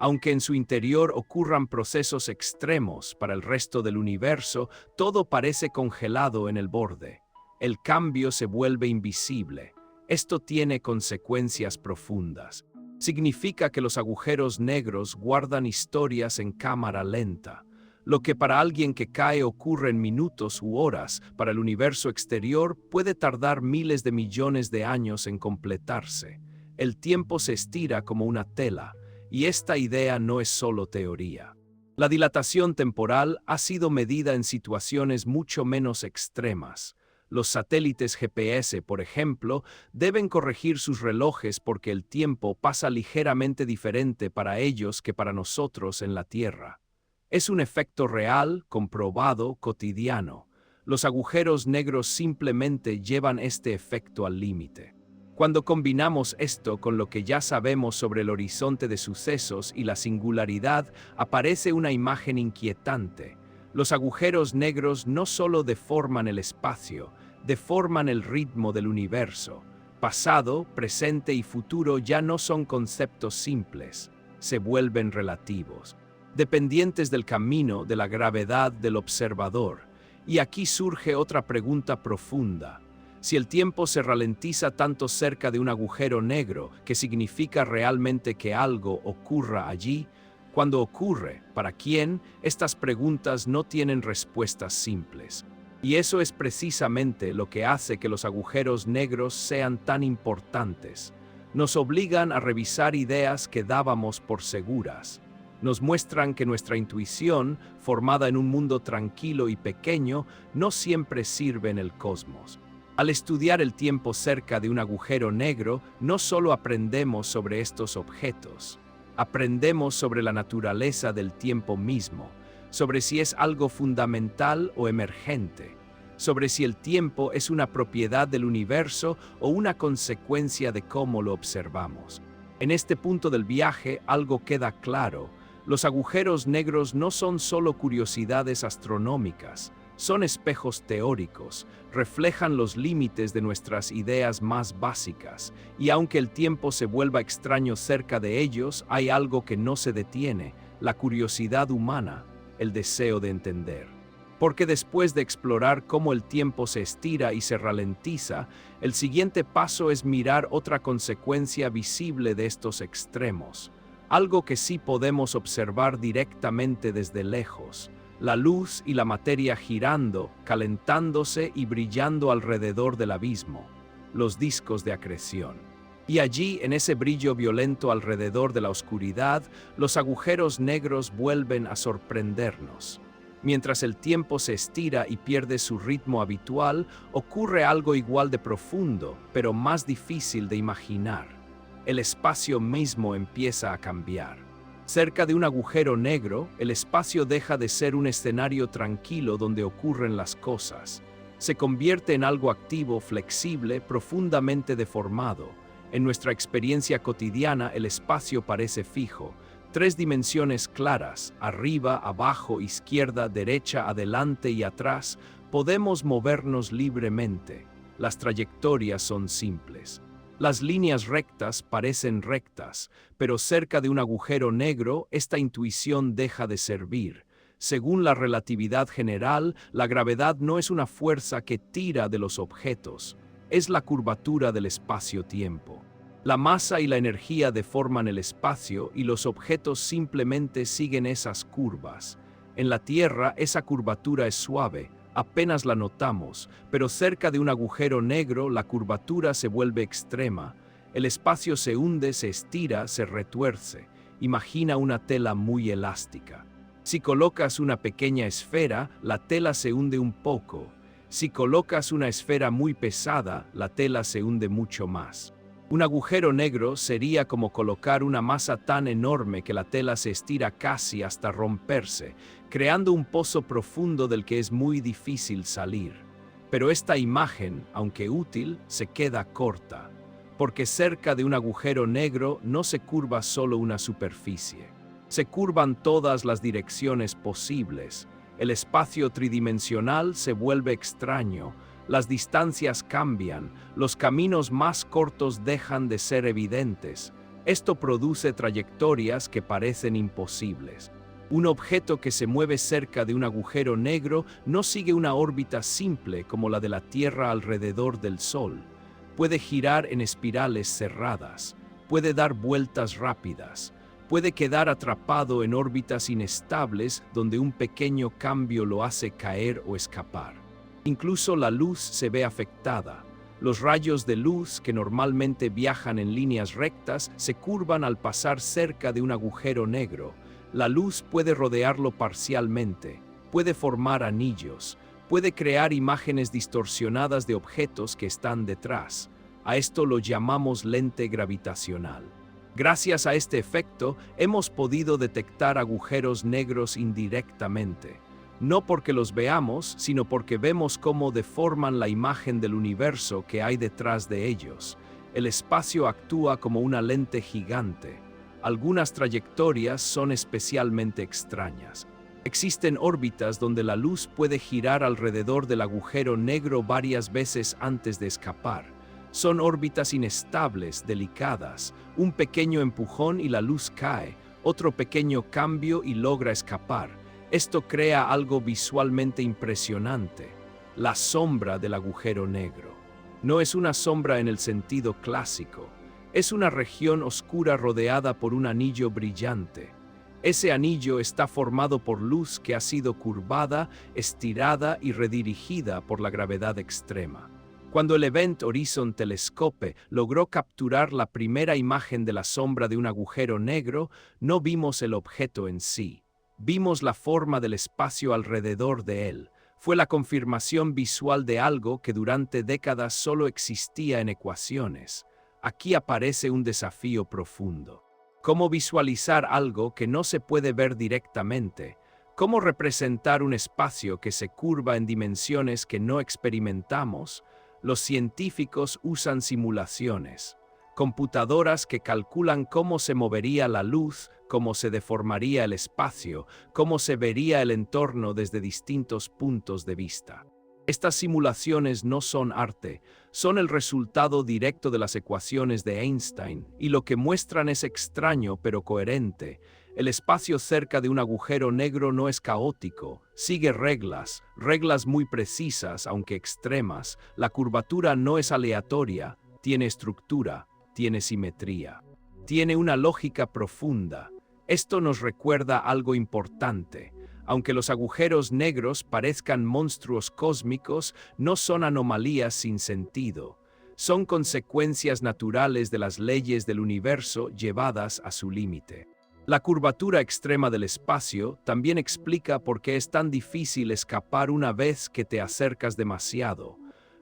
Aunque en su interior ocurran procesos extremos para el resto del universo, todo parece congelado en el borde. El cambio se vuelve invisible. Esto tiene consecuencias profundas. Significa que los agujeros negros guardan historias en cámara lenta. Lo que para alguien que cae ocurre en minutos u horas, para el universo exterior puede tardar miles de millones de años en completarse. El tiempo se estira como una tela. Y esta idea no es solo teoría. La dilatación temporal ha sido medida en situaciones mucho menos extremas. Los satélites GPS, por ejemplo, deben corregir sus relojes porque el tiempo pasa ligeramente diferente para ellos que para nosotros en la Tierra. Es un efecto real, comprobado, cotidiano. Los agujeros negros simplemente llevan este efecto al límite. Cuando combinamos esto con lo que ya sabemos sobre el horizonte de sucesos y la singularidad, aparece una imagen inquietante. Los agujeros negros no solo deforman el espacio, deforman el ritmo del universo. Pasado, presente y futuro ya no son conceptos simples, se vuelven relativos, dependientes del camino, de la gravedad del observador. Y aquí surge otra pregunta profunda. Si el tiempo se ralentiza tanto cerca de un agujero negro, ¿qué significa realmente que algo ocurra allí? Cuando ocurre, ¿para quién? Estas preguntas no tienen respuestas simples. Y eso es precisamente lo que hace que los agujeros negros sean tan importantes. Nos obligan a revisar ideas que dábamos por seguras. Nos muestran que nuestra intuición, formada en un mundo tranquilo y pequeño, no siempre sirve en el cosmos. Al estudiar el tiempo cerca de un agujero negro, no solo aprendemos sobre estos objetos, aprendemos sobre la naturaleza del tiempo mismo, sobre si es algo fundamental o emergente, sobre si el tiempo es una propiedad del universo o una consecuencia de cómo lo observamos. En este punto del viaje, algo queda claro: los agujeros negros no son solo curiosidades astronómicas, son espejos teóricos, reflejan los límites de nuestras ideas más básicas, y aunque el tiempo se vuelva extraño cerca de ellos, hay algo que no se detiene: la curiosidad humana, el deseo de entender. Porque después de explorar cómo el tiempo se estira y se ralentiza, el siguiente paso es mirar otra consecuencia visible de estos extremos, algo que sí podemos observar directamente desde lejos: la luz y la materia girando, calentándose y brillando alrededor del abismo, los discos de acreción. Y allí, en ese brillo violento alrededor de la oscuridad, los agujeros negros vuelven a sorprendernos. Mientras el tiempo se estira y pierde su ritmo habitual, ocurre algo igual de profundo, pero más difícil de imaginar. El espacio mismo empieza a cambiar. Cerca de un agujero negro, el espacio deja de ser un escenario tranquilo donde ocurren las cosas. Se convierte en algo activo, flexible, profundamente deformado. En nuestra experiencia cotidiana, el espacio parece fijo. 3 dimensiones claras: arriba, abajo, izquierda, derecha, adelante y atrás. Podemos movernos libremente. Las trayectorias son simples. Las líneas rectas parecen rectas, pero cerca de un agujero negro, esta intuición deja de servir. Según la relatividad general, la gravedad no es una fuerza que tira de los objetos, es la curvatura del espacio-tiempo. La masa y la energía deforman el espacio y los objetos simplemente siguen esas curvas. En la Tierra, esa curvatura es suave, apenas la notamos, pero cerca de un agujero negro la curvatura se vuelve extrema. El espacio se hunde, se estira, se retuerce. Imagina una tela muy elástica. Si colocas una pequeña esfera, la tela se hunde un poco. Si colocas una esfera muy pesada, la tela se hunde mucho más. Un agujero negro sería como colocar una masa tan enorme que la tela se estira casi hasta romperse, creando un pozo profundo del que es muy difícil salir. Pero esta imagen, aunque útil, se queda corta, porque cerca de un agujero negro no se curva solo una superficie. Se curvan todas las direcciones posibles. El espacio tridimensional se vuelve extraño. Las distancias cambian, los caminos más cortos dejan de ser evidentes. Esto produce trayectorias que parecen imposibles. Un objeto que se mueve cerca de un agujero negro no sigue una órbita simple como la de la Tierra alrededor del Sol. Puede girar en espirales cerradas, puede dar vueltas rápidas, puede quedar atrapado en órbitas inestables donde un pequeño cambio lo hace caer o escapar. Incluso la luz se ve afectada. Los rayos de luz, que normalmente viajan en líneas rectas, se curvan al pasar cerca de un agujero negro. La luz puede rodearlo parcialmente, puede formar anillos, puede crear imágenes distorsionadas de objetos que están detrás. A esto lo llamamos lente gravitacional. Gracias a este efecto, hemos podido detectar agujeros negros indirectamente. No porque los veamos, sino porque vemos cómo deforman la imagen del universo que hay detrás de ellos. El espacio actúa como una lente gigante. Algunas trayectorias son especialmente extrañas. Existen órbitas donde la luz puede girar alrededor del agujero negro varias veces antes de escapar. Son órbitas inestables, delicadas. Un pequeño empujón y la luz cae, otro pequeño cambio y logra escapar. Esto crea algo visualmente impresionante, la sombra del agujero negro. No es una sombra en el sentido clásico, es una región oscura rodeada por un anillo brillante. Ese anillo está formado por luz que ha sido curvada, estirada y redirigida por la gravedad extrema. Cuando el Event Horizon Telescope logró capturar la primera imagen de la sombra de un agujero negro, no vimos el objeto en sí. Vimos la forma del espacio alrededor de él. Fue la confirmación visual de algo que durante décadas solo existía en ecuaciones. Aquí aparece un desafío profundo. ¿Cómo visualizar algo que no se puede ver directamente? ¿Cómo representar un espacio que se curva en dimensiones que no experimentamos? Los científicos usan simulaciones, computadoras que calculan cómo se movería la luz, cómo se deformaría el espacio, cómo se vería el entorno desde distintos puntos de vista. Estas simulaciones no son arte, son el resultado directo de las ecuaciones de Einstein, y lo que muestran es extraño pero coherente. El espacio cerca de un agujero negro no es caótico, sigue reglas muy precisas aunque extremas. La curvatura no es aleatoria, tiene estructura, tiene simetría, tiene una lógica profunda. Esto nos recuerda algo importante. Aunque los agujeros negros parezcan monstruos cósmicos, no son anomalías sin sentido. Son consecuencias naturales de las leyes del universo llevadas a su límite. La curvatura extrema del espacio también explica por qué es tan difícil escapar una vez que te acercas demasiado.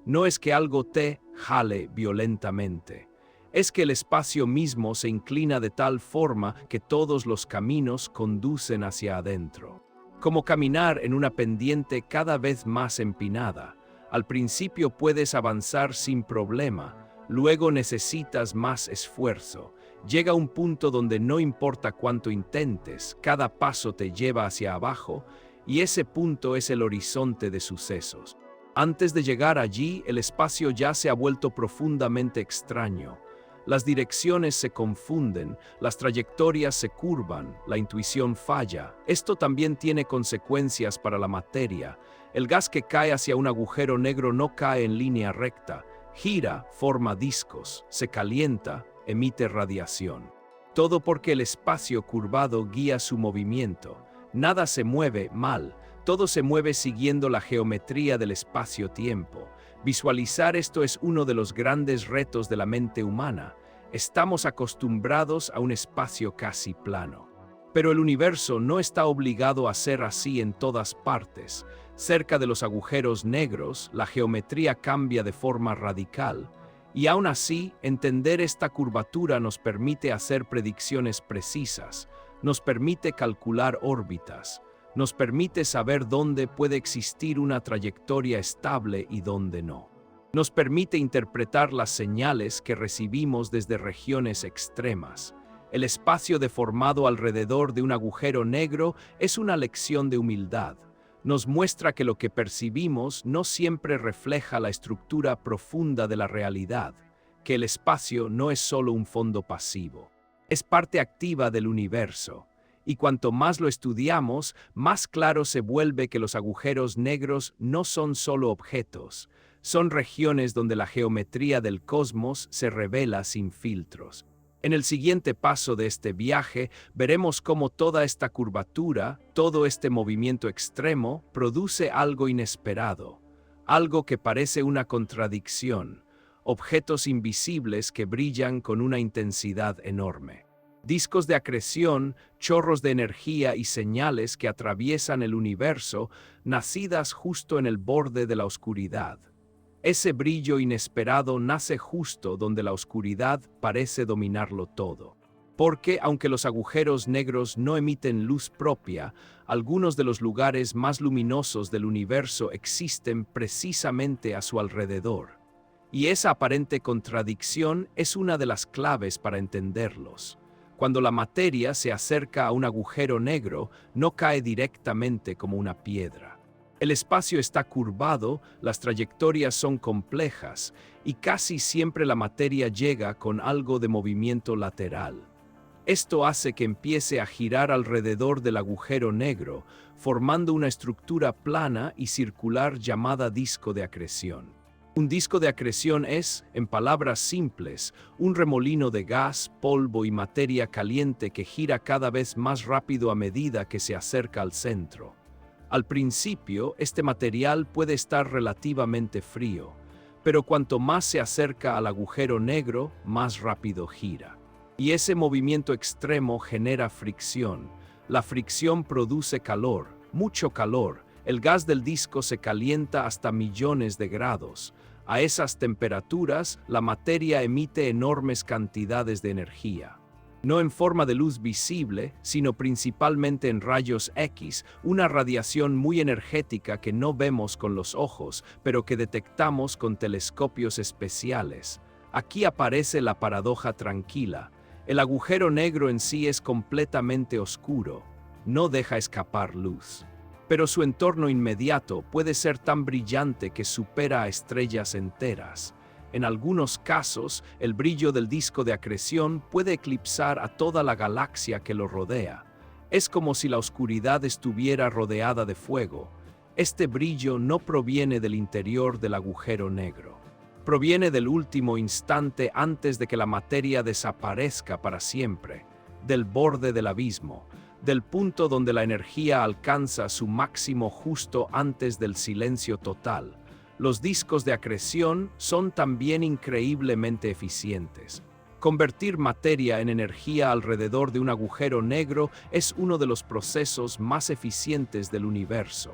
No es que algo te jale violentamente. Es que el espacio mismo se inclina de tal forma que todos los caminos conducen hacia adentro. Como caminar en una pendiente cada vez más empinada. Al principio puedes avanzar sin problema, luego necesitas más esfuerzo. Llega un punto donde no importa cuánto intentes, cada paso te lleva hacia abajo, y ese punto es el horizonte de sucesos. Antes de llegar allí, el espacio ya se ha vuelto profundamente extraño. Las direcciones se confunden, las trayectorias se curvan, la intuición falla. Esto también tiene consecuencias para la materia. El gas que cae hacia un agujero negro no cae en línea recta. Gira, forma discos, se calienta, emite radiación. Todo porque el espacio curvado guía su movimiento. Nada se mueve mal, Todo se mueve siguiendo la geometría del espacio-tiempo. Visualizar esto es uno de los grandes retos de la mente humana. Estamos acostumbrados a un espacio casi plano. Pero el universo no está obligado a ser así en todas partes. Cerca de los agujeros negros, la geometría cambia de forma radical. Y aún así, entender esta curvatura nos permite hacer predicciones precisas, nos permite calcular órbitas, nos permite saber dónde puede existir una trayectoria estable y dónde no. Nos permite interpretar las señales que recibimos desde regiones extremas. El espacio deformado alrededor de un agujero negro es una lección de humildad. Nos muestra que lo que percibimos no siempre refleja la estructura profunda de la realidad, que el espacio no es solo un fondo pasivo. Es parte activa del universo. Y cuanto más lo estudiamos, más claro se vuelve que los agujeros negros no son solo objetos, son regiones donde la geometría del cosmos se revela sin filtros. En el siguiente paso de este viaje, veremos cómo toda esta curvatura, todo este movimiento extremo, produce algo inesperado, algo que parece una contradicción, objetos invisibles que brillan con una intensidad enorme. Discos de acreción, chorros de energía y señales que atraviesan el universo, nacidas justo en el borde de la oscuridad. Ese brillo inesperado nace justo donde la oscuridad parece dominarlo todo. Porque, aunque los agujeros negros no emiten luz propia, algunos de los lugares más luminosos del universo existen precisamente a su alrededor. Y esa aparente contradicción es una de las claves para entenderlos. Cuando la materia se acerca a un agujero negro, no cae directamente como una piedra. El espacio está curvado, las trayectorias son complejas, y casi siempre la materia llega con algo de movimiento lateral. Esto hace que empiece a girar alrededor del agujero negro, formando una estructura plana y circular llamada disco de acreción. Un disco de acreción es, en palabras simples, un remolino de gas, polvo y materia caliente que gira cada vez más rápido a medida que se acerca al centro. Al principio, este material puede estar relativamente frío, pero cuanto más se acerca al agujero negro, más rápido gira. Y ese movimiento extremo genera fricción. La fricción produce calor, mucho calor. El gas del disco se calienta hasta millones de grados. A esas temperaturas, la materia emite enormes cantidades de energía. No en forma de luz visible, sino principalmente en rayos X, una radiación muy energética que no vemos con los ojos, pero que detectamos con telescopios especiales. Aquí aparece la paradoja tranquila. El agujero negro en sí es completamente oscuro, no deja escapar luz. Pero su entorno inmediato puede ser tan brillante que supera a estrellas enteras. En algunos casos, el brillo del disco de acreción puede eclipsar a toda la galaxia que lo rodea. Es como si la oscuridad estuviera rodeada de fuego. Este brillo no proviene del interior del agujero negro. Proviene del último instante antes de que la materia desaparezca para siempre, del borde del abismo, del punto donde la energía alcanza su máximo justo antes del silencio total. Los discos de acreción son también increíblemente eficientes. Convertir materia en energía alrededor de un agujero negro es uno de los procesos más eficientes del universo,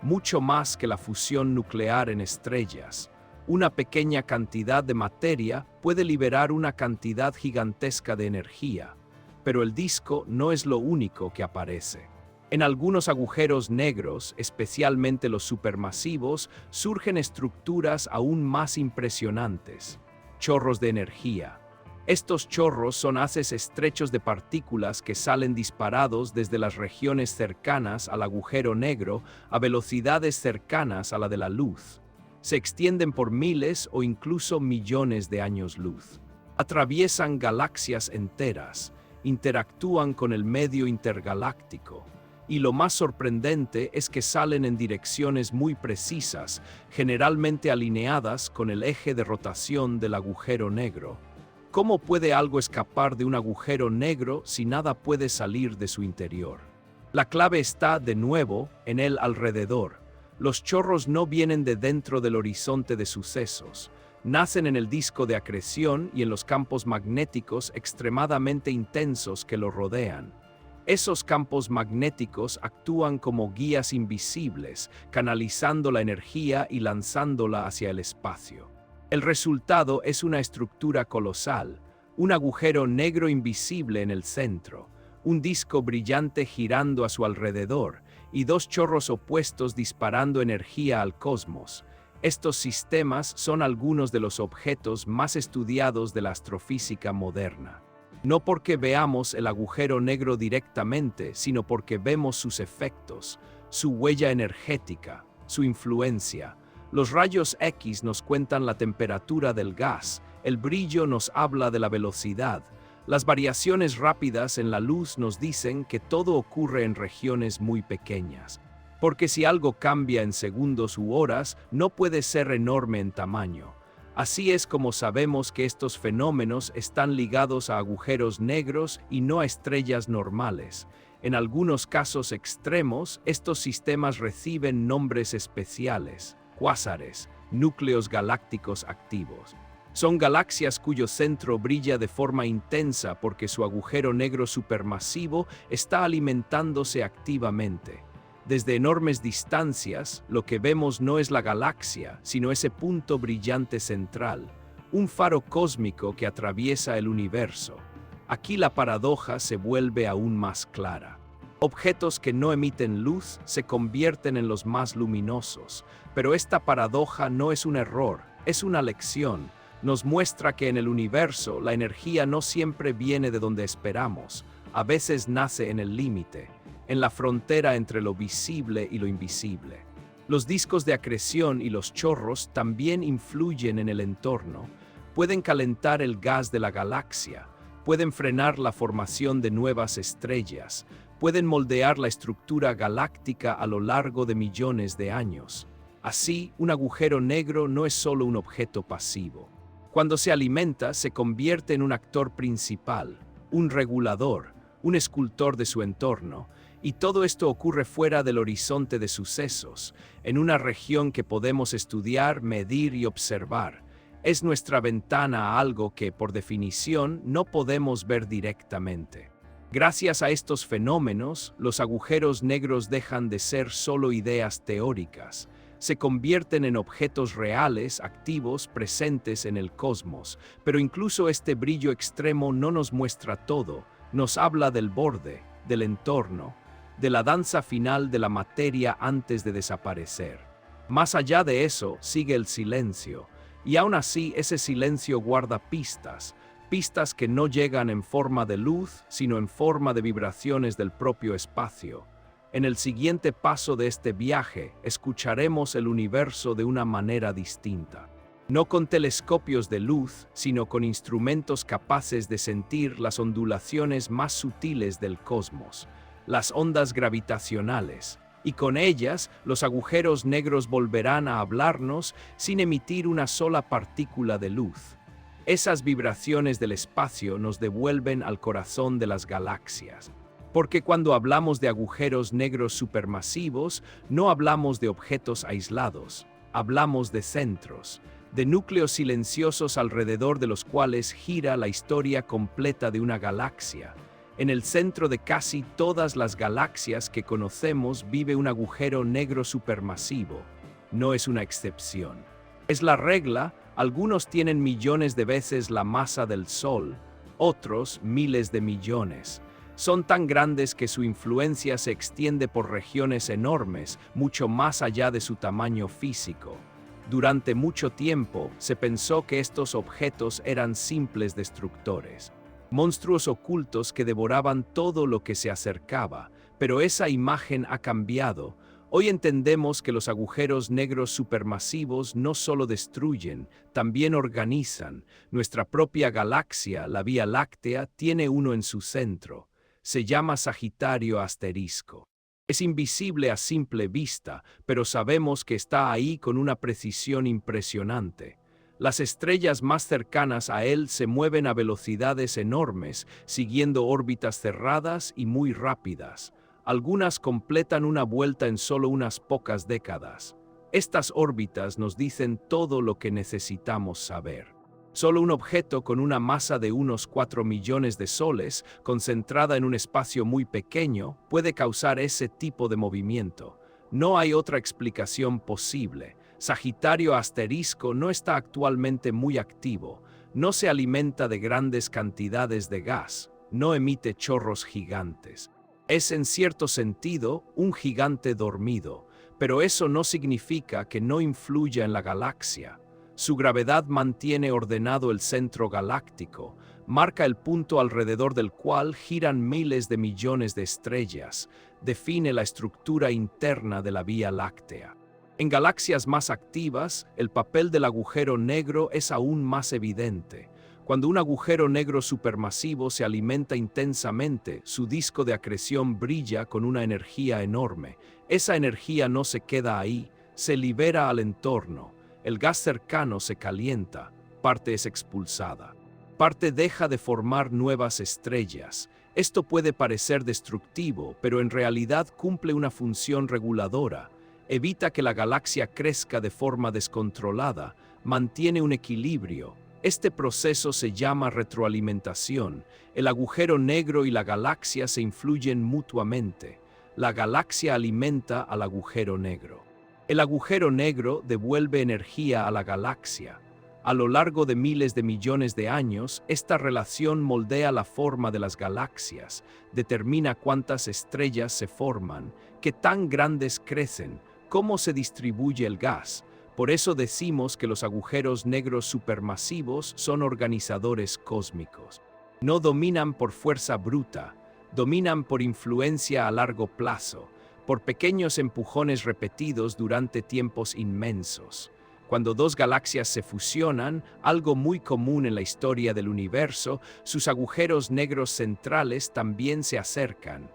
mucho más que la fusión nuclear en estrellas. Una pequeña cantidad de materia puede liberar una cantidad gigantesca de energía, pero el disco no es lo único que aparece. En algunos agujeros negros, especialmente los supermasivos, surgen estructuras aún más impresionantes, chorros de energía. Estos chorros son haces estrechos de partículas que salen disparados desde las regiones cercanas al agujero negro a velocidades cercanas a la de la luz. Se extienden por miles o incluso millones de años luz. Atraviesan galaxias enteras, interactúan con el medio intergaláctico. Y lo más sorprendente es que salen en direcciones muy precisas, generalmente alineadas con el eje de rotación del agujero negro. ¿Cómo puede algo escapar de un agujero negro si nada puede salir de su interior? La clave está, de nuevo, en el alrededor. Los chorros no vienen de dentro del horizonte de sucesos. Nacen en el disco de acreción y en los campos magnéticos extremadamente intensos que lo rodean. Esos campos magnéticos actúan como guías invisibles, canalizando la energía y lanzándola hacia el espacio. El resultado es una estructura colosal, un agujero negro invisible en el centro, un disco brillante girando a su alrededor y dos chorros opuestos disparando energía al cosmos. Estos sistemas son algunos de los objetos más estudiados de la astrofísica moderna. No porque veamos el agujero negro directamente, sino porque vemos sus efectos, su huella energética, su influencia. Los rayos X nos cuentan la temperatura del gas, el brillo nos habla de la velocidad, las variaciones rápidas en la luz nos dicen que todo ocurre en regiones muy pequeñas. Porque si algo cambia en segundos u horas, no puede ser enorme en tamaño. Así es como sabemos que estos fenómenos están ligados a agujeros negros y no a estrellas normales. En algunos casos extremos, estos sistemas reciben nombres especiales: cuásares, núcleos galácticos activos. Son galaxias cuyo centro brilla de forma intensa porque su agujero negro supermasivo está alimentándose activamente. Desde enormes distancias, lo que vemos no es la galaxia, sino ese punto brillante central, un faro cósmico que atraviesa el universo. Aquí la paradoja se vuelve aún más clara. Objetos que no emiten luz se convierten en los más luminosos, pero esta paradoja no es un error, es una lección. Nos muestra que en el universo la energía no siempre viene de donde esperamos, a veces nace en el límite, en la frontera entre lo visible y lo invisible. Los discos de acreción y los chorros también influyen en el entorno, pueden calentar el gas de la galaxia, pueden frenar la formación de nuevas estrellas, pueden moldear la estructura galáctica a lo largo de millones de años. Así, un agujero negro no es solo un objeto pasivo. Cuando se alimenta, se convierte en un actor principal, un regulador, un escultor de su entorno, y todo esto ocurre fuera del horizonte de sucesos, en una región que podemos estudiar, medir y observar. Es nuestra ventana a algo que, por definición, no podemos ver directamente. Gracias a estos fenómenos, los agujeros negros dejan de ser solo ideas teóricas. Se convierten en objetos reales, activos, presentes en el cosmos. Pero incluso este brillo extremo no nos muestra todo, nos habla del borde, del entorno, de la danza final de la materia antes de desaparecer. Más allá de eso, sigue el silencio, y aún así ese silencio guarda pistas, pistas que no llegan en forma de luz, sino en forma de vibraciones del propio espacio. En el siguiente paso de este viaje, escucharemos el universo de una manera distinta. No con telescopios de luz, sino con instrumentos capaces de sentir las ondulaciones más sutiles del cosmos, las ondas gravitacionales, y con ellas los agujeros negros volverán a hablarnos sin emitir una sola partícula de luz. Esas vibraciones del espacio nos devuelven al corazón de las galaxias. Porque cuando hablamos de agujeros negros supermasivos, no hablamos de objetos aislados, hablamos de centros, de núcleos silenciosos alrededor de los cuales gira la historia completa de una galaxia. En el centro de casi todas las galaxias que conocemos vive un agujero negro supermasivo. No es una excepción. Es la regla. Algunos tienen millones de veces la masa del Sol, otros miles de millones. Son tan grandes que su influencia se extiende por regiones enormes, mucho más allá de su tamaño físico. Durante mucho tiempo se pensó que estos objetos eran simples destructores, monstruos ocultos que devoraban todo lo que se acercaba, pero esa imagen ha cambiado. Hoy entendemos que los agujeros negros supermasivos no solo destruyen, también organizan. Nuestra propia galaxia, la Vía Láctea, tiene uno en su centro. Se llama Sagitario Asterisco. Es invisible a simple vista, pero sabemos que está ahí con una precisión impresionante. Las estrellas más cercanas a él se mueven a velocidades enormes, siguiendo órbitas cerradas y muy rápidas. Algunas completan una vuelta en solo unas pocas décadas. Estas órbitas nos dicen todo lo que necesitamos saber. Solo un objeto con una masa de unos 4 millones de soles, concentrada en un espacio muy pequeño, puede causar ese tipo de movimiento. No hay otra explicación posible. Sagitario asterisco no está actualmente muy activo, no se alimenta de grandes cantidades de gas, no emite chorros gigantes. Es en cierto sentido un gigante dormido, pero eso no significa que no influya en la galaxia. Su gravedad mantiene ordenado el centro galáctico, marca el punto alrededor del cual giran miles de millones de estrellas, define la estructura interna de la Vía Láctea. En galaxias más activas, el papel del agujero negro es aún más evidente. Cuando un agujero negro supermasivo se alimenta intensamente, su disco de acreción brilla con una energía enorme. Esa energía no se queda ahí, se libera al entorno. El gas cercano se calienta, parte es expulsada. Parte deja de formar nuevas estrellas. Esto puede parecer destructivo, pero en realidad cumple una función reguladora. Evita que la galaxia crezca de forma descontrolada, mantiene un equilibrio. Este proceso se llama retroalimentación. El agujero negro y la galaxia se influyen mutuamente. La galaxia alimenta al agujero negro. El agujero negro devuelve energía a la galaxia. A lo largo de miles de millones de años, esta relación moldea la forma de las galaxias, determina cuántas estrellas se forman, qué tan grandes crecen, cómo se distribuye el gas. Por eso decimos que los agujeros negros supermasivos son organizadores cósmicos. No dominan por fuerza bruta, dominan por influencia a largo plazo, por pequeños empujones repetidos durante tiempos inmensos. Cuando dos galaxias se fusionan, algo muy común en la historia del universo, sus agujeros negros centrales también se acercan.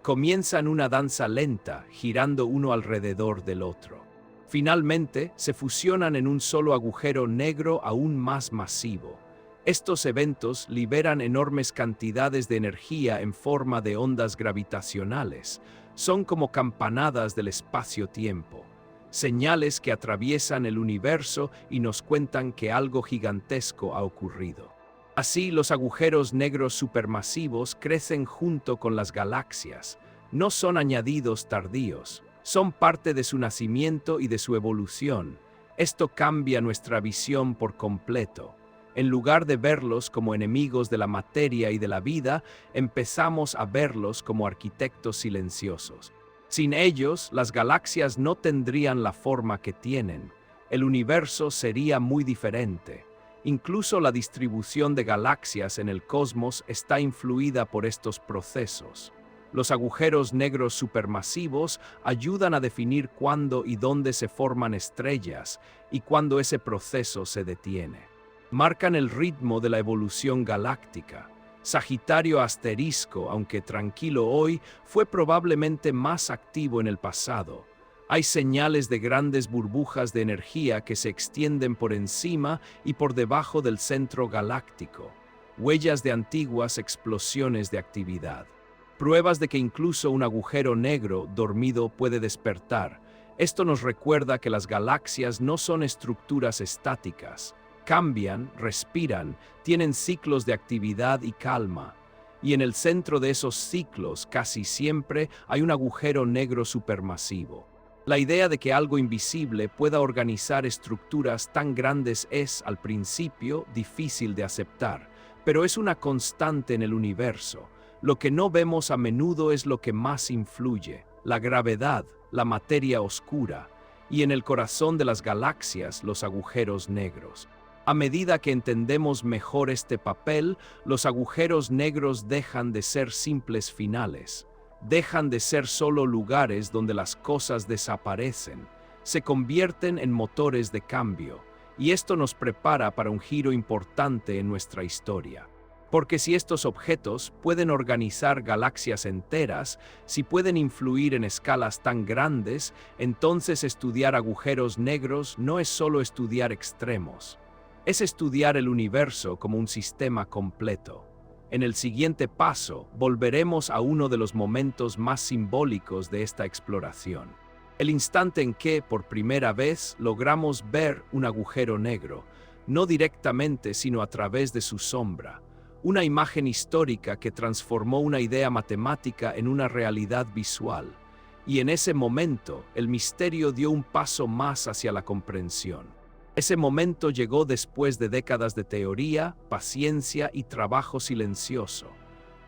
Comienzan una danza lenta, girando uno alrededor del otro. Finalmente, se fusionan en un solo agujero negro aún más masivo. Estos eventos liberan enormes cantidades de energía en forma de ondas gravitacionales. Son como campanadas del espacio-tiempo, señales que atraviesan el universo y nos cuentan que algo gigantesco ha ocurrido. Así, los agujeros negros supermasivos crecen junto con las galaxias. No son añadidos tardíos, son parte de su nacimiento y de su evolución. Esto cambia nuestra visión por completo. En lugar de verlos como enemigos de la materia y de la vida, empezamos a verlos como arquitectos silenciosos. Sin ellos, las galaxias no tendrían la forma que tienen. El universo sería muy diferente. Incluso la distribución de galaxias en el cosmos está influida por estos procesos. Los agujeros negros supermasivos ayudan a definir cuándo y dónde se forman estrellas y cuándo ese proceso se detiene. Marcan el ritmo de la evolución galáctica. Sagitario asterisco, aunque tranquilo hoy, fue probablemente más activo en el pasado. Hay señales de grandes burbujas de energía que se extienden por encima y por debajo del centro galáctico. Huellas de antiguas explosiones de actividad. Pruebas de que incluso un agujero negro dormido puede despertar. Esto nos recuerda que las galaxias no son estructuras estáticas. Cambian, respiran, tienen ciclos de actividad y calma. Y en el centro de esos ciclos, casi siempre, hay un agujero negro supermasivo. La idea de que algo invisible pueda organizar estructuras tan grandes es, al principio, difícil de aceptar, pero es una constante en el universo. Lo que no vemos a menudo es lo que más influye: la gravedad, la materia oscura, y en el corazón de las galaxias, los agujeros negros. A medida que entendemos mejor este papel, los agujeros negros dejan de ser simples finales. Dejan de ser solo lugares donde las cosas desaparecen. Se convierten en motores de cambio, y esto nos prepara para un giro importante en nuestra historia. Porque si estos objetos pueden organizar galaxias enteras, si pueden influir en escalas tan grandes, entonces estudiar agujeros negros no es solo estudiar extremos. Es estudiar el universo como un sistema completo. En el siguiente paso, volveremos a uno de los momentos más simbólicos de esta exploración. El instante en que, por primera vez, logramos ver un agujero negro, no directamente, sino a través de su sombra. Una imagen histórica que transformó una idea matemática en una realidad visual. Y en ese momento, el misterio dio un paso más hacia la comprensión. Ese momento llegó después de décadas de teoría, paciencia y trabajo silencioso.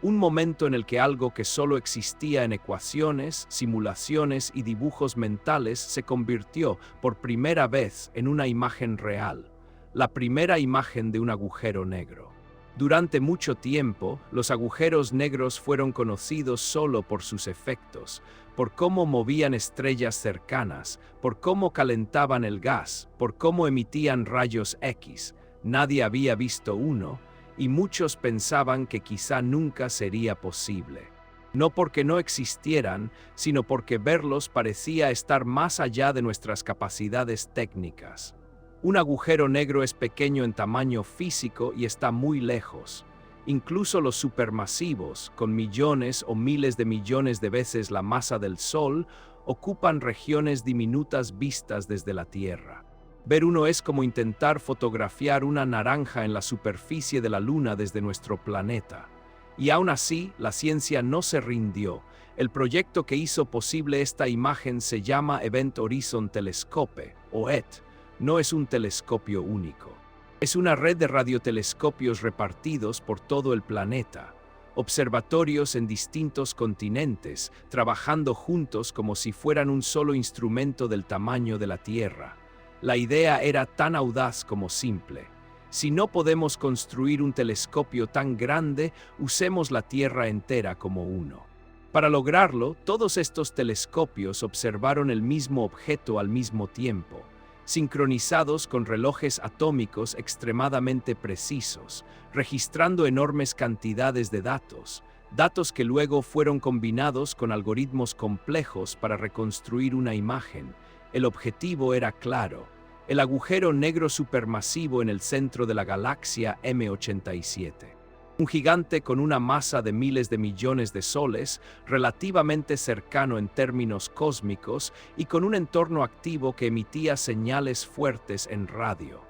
Un momento en el que algo que solo existía en ecuaciones, simulaciones y dibujos mentales se convirtió por primera vez en una imagen real. La primera imagen de un agujero negro. Durante mucho tiempo, los agujeros negros fueron conocidos solo por sus efectos, por cómo movían estrellas cercanas, por cómo calentaban el gas, por cómo emitían rayos X. Nadie había visto uno, y muchos pensaban que quizá nunca sería posible. No porque no existieran, sino porque verlos parecía estar más allá de nuestras capacidades técnicas. Un agujero negro es pequeño en tamaño físico y está muy lejos. Incluso los supermasivos, con millones o miles de millones de veces la masa del Sol, ocupan regiones diminutas vistas desde la Tierra. Ver uno es como intentar fotografiar una naranja en la superficie de la Luna desde nuestro planeta. Y aún así, la ciencia no se rindió. El proyecto que hizo posible esta imagen se llama Event Horizon Telescope, o ET. No es un telescopio único. Es una red de radiotelescopios repartidos por todo el planeta. Observatorios en distintos continentes, trabajando juntos como si fueran un solo instrumento del tamaño de la Tierra. La idea era tan audaz como simple. Si no podemos construir un telescopio tan grande, usemos la Tierra entera como uno. Para lograrlo, todos estos telescopios observaron el mismo objeto al mismo tiempo, sincronizados con relojes atómicos extremadamente precisos, registrando enormes cantidades de datos que luego fueron combinados con algoritmos complejos para reconstruir una imagen. El objetivo era claro: el agujero negro supermasivo en el centro de la galaxia M87. Un gigante con una masa de miles de millones de soles, relativamente cercano en términos cósmicos y con un entorno activo que emitía señales fuertes en radio.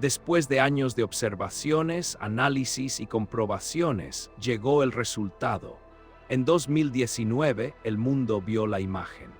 Después de años de observaciones, análisis y comprobaciones, llegó el resultado. En 2019, el mundo vio la imagen.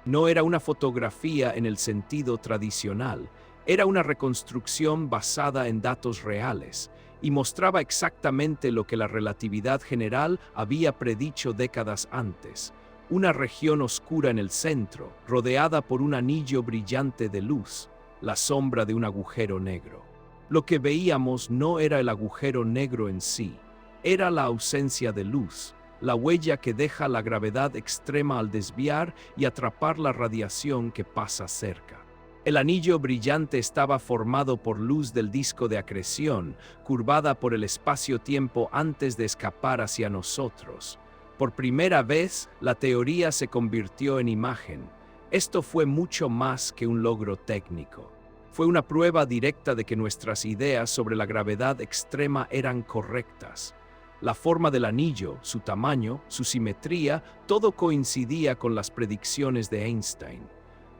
No era una fotografía en el sentido tradicional, era una reconstrucción basada en datos reales, y mostraba exactamente lo que la relatividad general había predicho décadas antes: una región oscura en el centro, rodeada por un anillo brillante de luz, la sombra de un agujero negro. Lo que veíamos no era el agujero negro en sí, era la ausencia de luz, la huella que deja la gravedad extrema al desviar y atrapar la radiación que pasa cerca. El anillo brillante estaba formado por luz del disco de acreción, curvada por el espacio-tiempo antes de escapar hacia nosotros. Por primera vez, la teoría se convirtió en imagen. Esto fue mucho más que un logro técnico. Fue una prueba directa de que nuestras ideas sobre la gravedad extrema eran correctas. La forma del anillo, su tamaño, su simetría, todo coincidía con las predicciones de Einstein.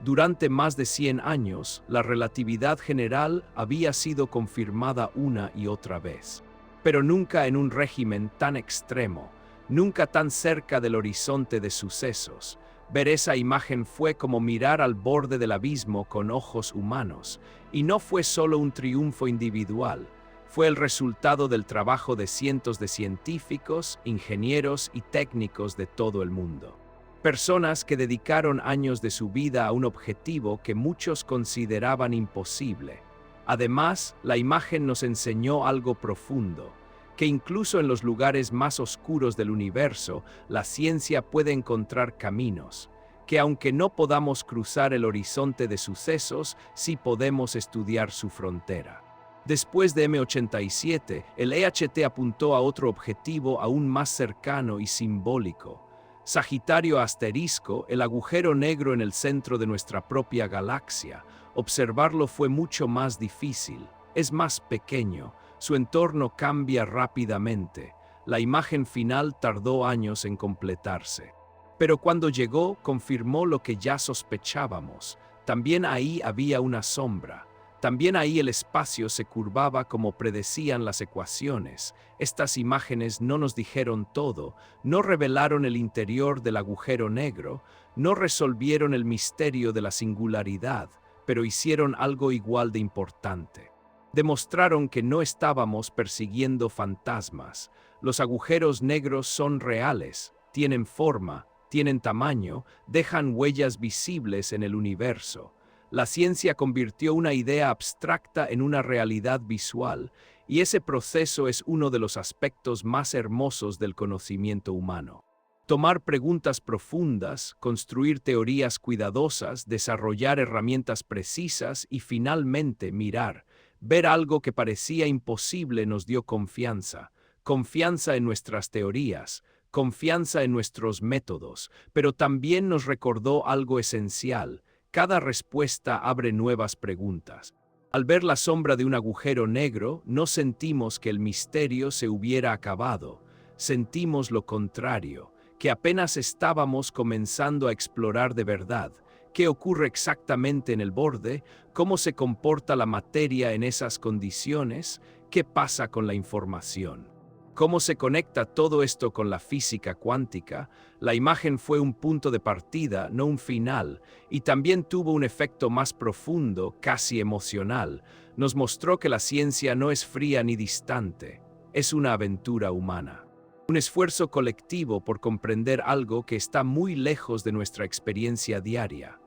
Durante más de 100 años, la relatividad general había sido confirmada una y otra vez. Pero nunca en un régimen tan extremo, nunca tan cerca del horizonte de sucesos. Ver esa imagen fue como mirar al borde del abismo con ojos humanos, y no fue solo un triunfo individual, fue el resultado del trabajo de cientos de científicos, ingenieros y técnicos de todo el mundo. Personas que dedicaron años de su vida a un objetivo que muchos consideraban imposible. Además, la imagen nos enseñó algo profundo: que incluso en los lugares más oscuros del universo, la ciencia puede encontrar caminos, que aunque no podamos cruzar el horizonte de sucesos, sí podemos estudiar su frontera. Después de M87, el EHT apuntó a otro objetivo aún más cercano y simbólico: Sagitario asterisco, el agujero negro en el centro de nuestra propia galaxia. Observarlo fue mucho más difícil. Es más pequeño, su entorno cambia rápidamente. La imagen final tardó años en completarse. Pero cuando llegó, confirmó lo que ya sospechábamos. También ahí había una sombra. También ahí el espacio se curvaba como predecían las ecuaciones. Estas imágenes no nos dijeron todo, no revelaron el interior del agujero negro, no resolvieron el misterio de la singularidad, pero hicieron algo igual de importante. Demostraron que no estábamos persiguiendo fantasmas. Los agujeros negros son reales, tienen forma, tienen tamaño, dejan huellas visibles en el universo. La ciencia convirtió una idea abstracta en una realidad visual, y ese proceso es uno de los aspectos más hermosos del conocimiento humano. Tomar preguntas profundas, construir teorías cuidadosas, desarrollar herramientas precisas y finalmente mirar, ver algo que parecía imposible nos dio confianza, confianza en nuestras teorías, confianza en nuestros métodos, pero también nos recordó algo esencial. Cada respuesta abre nuevas preguntas. Al ver la sombra de un agujero negro, no sentimos que el misterio se hubiera acabado. Sentimos lo contrario, que apenas estábamos comenzando a explorar de verdad. ¿Qué ocurre exactamente en el borde? ¿Cómo se comporta la materia en esas condiciones? ¿Qué pasa con la información? ¿Cómo se conecta todo esto con la física cuántica? La imagen fue un punto de partida, no un final, y también tuvo un efecto más profundo, casi emocional. Nos mostró que la ciencia no es fría ni distante, es una aventura humana. Un esfuerzo colectivo por comprender algo que está muy lejos de nuestra experiencia diaria.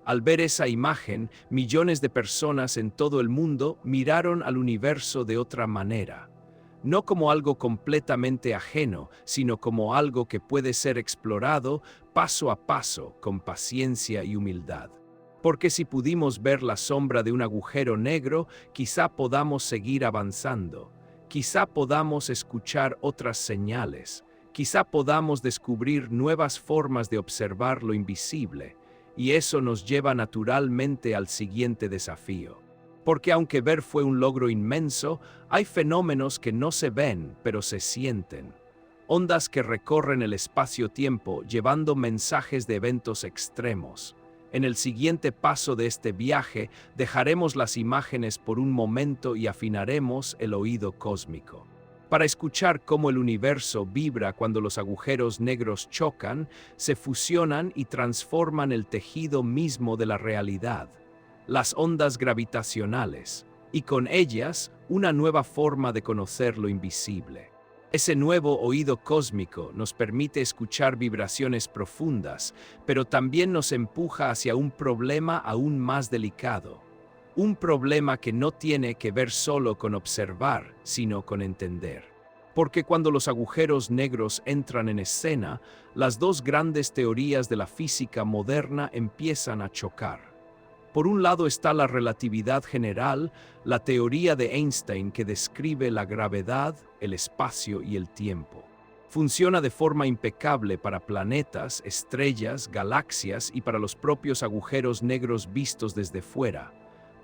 Al ver esa imagen, millones de personas en todo el mundo miraron al universo de otra manera. No como algo completamente ajeno, sino como algo que puede ser explorado paso a paso, con paciencia y humildad. Porque si pudimos ver la sombra de un agujero negro, quizá podamos seguir avanzando. Quizá podamos escuchar otras señales. Quizá podamos descubrir nuevas formas de observar lo invisible. Y eso nos lleva naturalmente al siguiente desafío. Porque aunque ver fue un logro inmenso, hay fenómenos que no se ven, pero se sienten. Ondas que recorren el espacio-tiempo llevando mensajes de eventos extremos. En el siguiente paso de este viaje, dejaremos las imágenes por un momento y afinaremos el oído cósmico. Para escuchar cómo el universo vibra cuando los agujeros negros chocan, se fusionan y transforman el tejido mismo de la realidad. Las ondas gravitacionales, y con ellas una nueva forma de conocer lo invisible. Ese nuevo oído cósmico nos permite escuchar vibraciones profundas, pero también nos empuja hacia un problema aún más delicado. Un problema que no tiene que ver solo con observar, sino con entender. Porque cuando los agujeros negros entran en escena, las dos grandes teorías de la física moderna empiezan a chocar. Por un lado está la relatividad general, la teoría de Einstein que describe la gravedad, el espacio y el tiempo. Funciona de forma impecable para planetas, estrellas, galaxias y para los propios agujeros negros vistos desde fuera.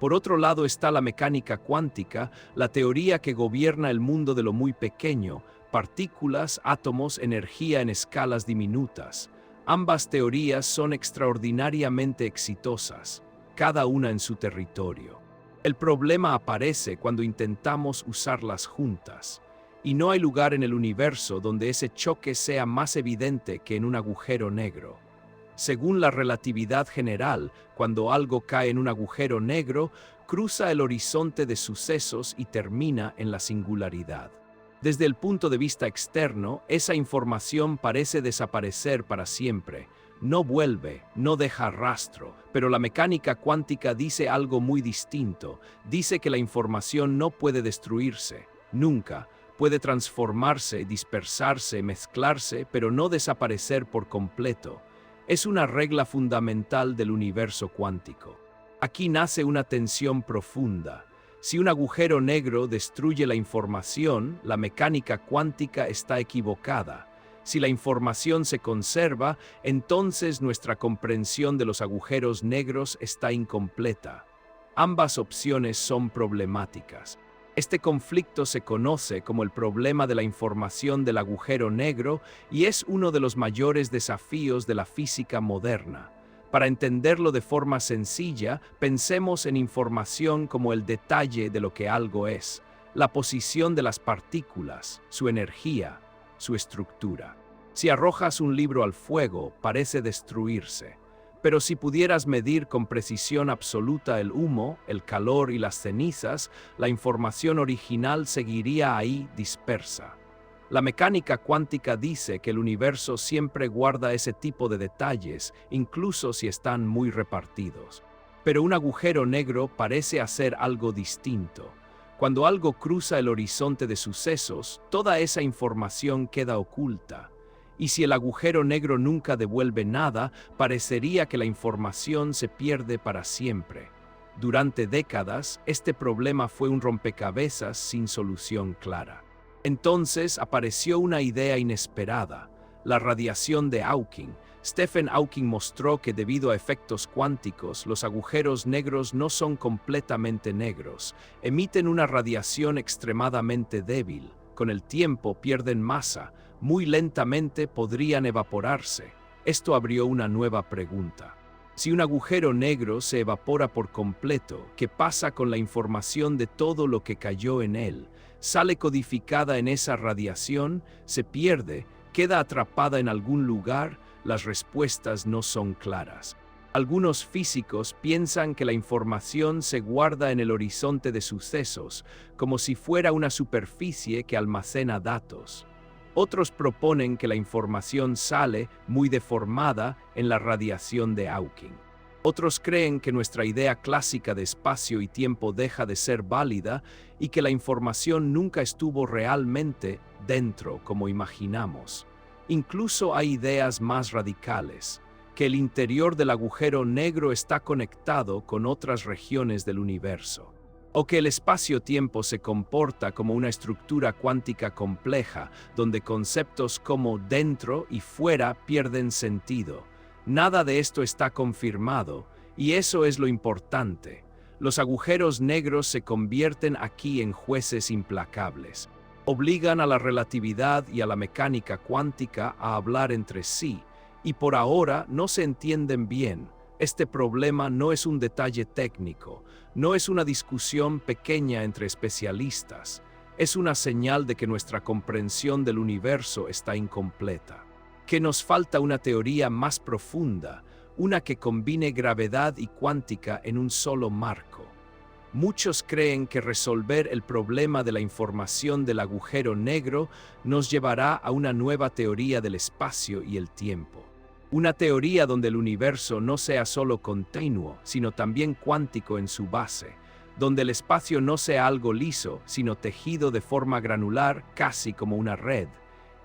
Por otro lado está la mecánica cuántica, la teoría que gobierna el mundo de lo muy pequeño, partículas, átomos, energía en escalas diminutas. Ambas teorías son extraordinariamente exitosas, cada una en su territorio. El problema aparece cuando intentamos usarlas juntas, y no hay lugar en el universo donde ese choque sea más evidente que en un agujero negro. Según la relatividad general, cuando algo cae en un agujero negro, cruza el horizonte de sucesos y termina en la singularidad. Desde el punto de vista externo, esa información parece desaparecer para siempre. No vuelve, no deja rastro, pero la mecánica cuántica dice algo muy distinto. Dice que la información no puede destruirse, nunca. Puede transformarse, dispersarse, mezclarse, pero no desaparecer por completo. Es una regla fundamental del universo cuántico. Aquí nace una tensión profunda. Si un agujero negro destruye la información, la mecánica cuántica está equivocada. Si la información se conserva, entonces nuestra comprensión de los agujeros negros está incompleta. Ambas opciones son problemáticas. Este conflicto se conoce como el problema de la información del agujero negro y es uno de los mayores desafíos de la física moderna. Para entenderlo de forma sencilla, pensemos en información como el detalle de lo que algo es, la posición de las partículas, su energía, su estructura. Si arrojas un libro al fuego, parece destruirse. Pero si pudieras medir con precisión absoluta el humo, el calor y las cenizas, la información original seguiría ahí dispersa. La mecánica cuántica dice que el universo siempre guarda ese tipo de detalles, incluso si están muy repartidos. Pero un agujero negro parece hacer algo distinto. Cuando algo cruza el horizonte de sucesos, toda esa información queda oculta. Y si el agujero negro nunca devuelve nada, parecería que la información se pierde para siempre. Durante décadas, este problema fue un rompecabezas sin solución clara. Entonces apareció una idea inesperada, la radiación de Hawking. Stephen Hawking mostró que debido a efectos cuánticos, los agujeros negros no son completamente negros, emiten una radiación extremadamente débil. Con el tiempo pierden masa, muy lentamente podrían evaporarse. Esto abrió una nueva pregunta. Si un agujero negro se evapora por completo, ¿qué pasa con la información de todo lo que cayó en él? ¿Sale codificada en esa radiación? ¿Se pierde? ¿Queda atrapada en algún lugar? Las respuestas no son claras. Algunos físicos piensan que la información se guarda en el horizonte de sucesos, como si fuera una superficie que almacena datos. Otros proponen que la información sale, muy deformada, en la radiación de Hawking. Otros creen que nuestra idea clásica de espacio y tiempo deja de ser válida y que la información nunca estuvo realmente dentro como imaginamos. Incluso hay ideas más radicales, que el interior del agujero negro está conectado con otras regiones del universo, o que el espacio-tiempo se comporta como una estructura cuántica compleja, donde conceptos como dentro y fuera pierden sentido. Nada de esto está confirmado, y eso es lo importante. Los agujeros negros se convierten aquí en jueces implacables. Obligan a la relatividad y a la mecánica cuántica a hablar entre sí, y por ahora no se entienden bien. Este problema no es un detalle técnico, no es una discusión pequeña entre especialistas, es una señal de que nuestra comprensión del universo está incompleta, que nos falta una teoría más profunda, una que combine gravedad y cuántica en un solo marco. Muchos creen que resolver el problema de la información del agujero negro nos llevará a una nueva teoría del espacio y el tiempo. Una teoría donde el universo no sea solo continuo, sino también cuántico en su base, donde el espacio no sea algo liso, sino tejido de forma granular, casi como una red.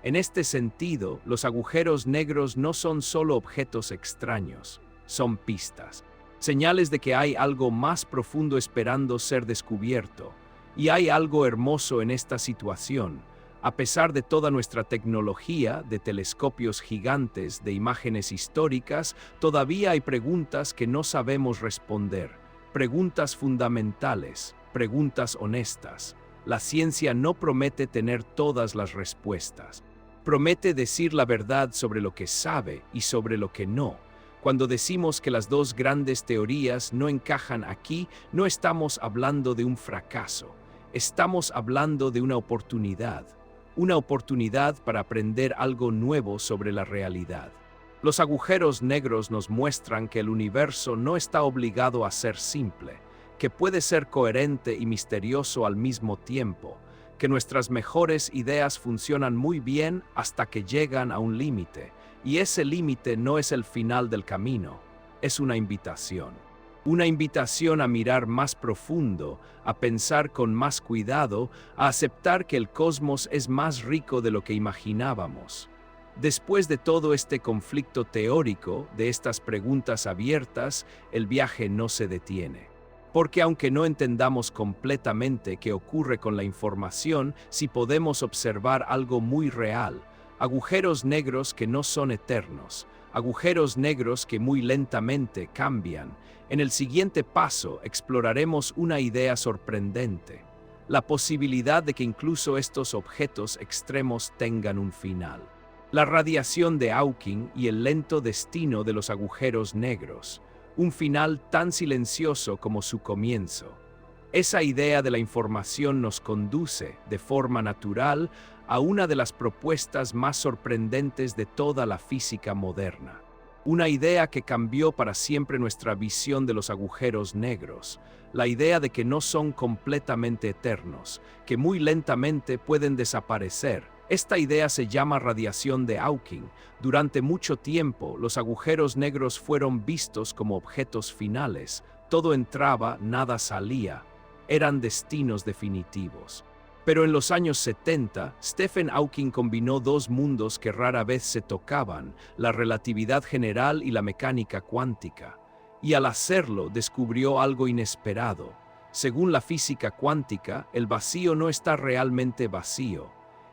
En este sentido, los agujeros negros no son solo objetos extraños, son pistas. Señales de que hay algo más profundo esperando ser descubierto. Y hay algo hermoso en esta situación. A pesar de toda nuestra tecnología, de telescopios gigantes, de imágenes históricas, todavía hay preguntas que no sabemos responder. Preguntas fundamentales, preguntas honestas. La ciencia no promete tener todas las respuestas. Promete decir la verdad sobre lo que sabe y sobre lo que no. Cuando decimos que las dos grandes teorías no encajan aquí, no estamos hablando de un fracaso. Estamos hablando de una oportunidad para aprender algo nuevo sobre la realidad. Los agujeros negros nos muestran que el universo no está obligado a ser simple, que puede ser coherente y misterioso al mismo tiempo, que nuestras mejores ideas funcionan muy bien hasta que llegan a un límite, y ese límite no es el final del camino, es una invitación. Una invitación a mirar más profundo, a pensar con más cuidado, a aceptar que el cosmos es más rico de lo que imaginábamos. Después de todo este conflicto teórico, de estas preguntas abiertas, el viaje no se detiene. Porque aunque no entendamos completamente qué ocurre con la información, sí podemos observar algo muy real, agujeros negros que no son eternos, agujeros negros que muy lentamente cambian. En el siguiente paso exploraremos una idea sorprendente. la posibilidad de que incluso estos objetos extremos tengan un final. La radiación de Hawking y el lento destino de los agujeros negros, un final tan silencioso como su comienzo. Esa idea de la información nos conduce, de forma natural, a una de las propuestas más sorprendentes de toda la física moderna. Una idea que cambió para siempre nuestra visión de los agujeros negros, la idea de que no son completamente eternos, que muy lentamente pueden desaparecer. Esta idea se llama radiación de Hawking. Durante mucho tiempo, los agujeros negros fueron vistos como objetos finales. Todo entraba, nada salía. Eran destinos definitivos. Pero en los años 70, Stephen Hawking combinó dos mundos que rara vez se tocaban, la relatividad general y la mecánica cuántica. Y al hacerlo, descubrió algo inesperado. Según la física cuántica, el vacío no está realmente vacío.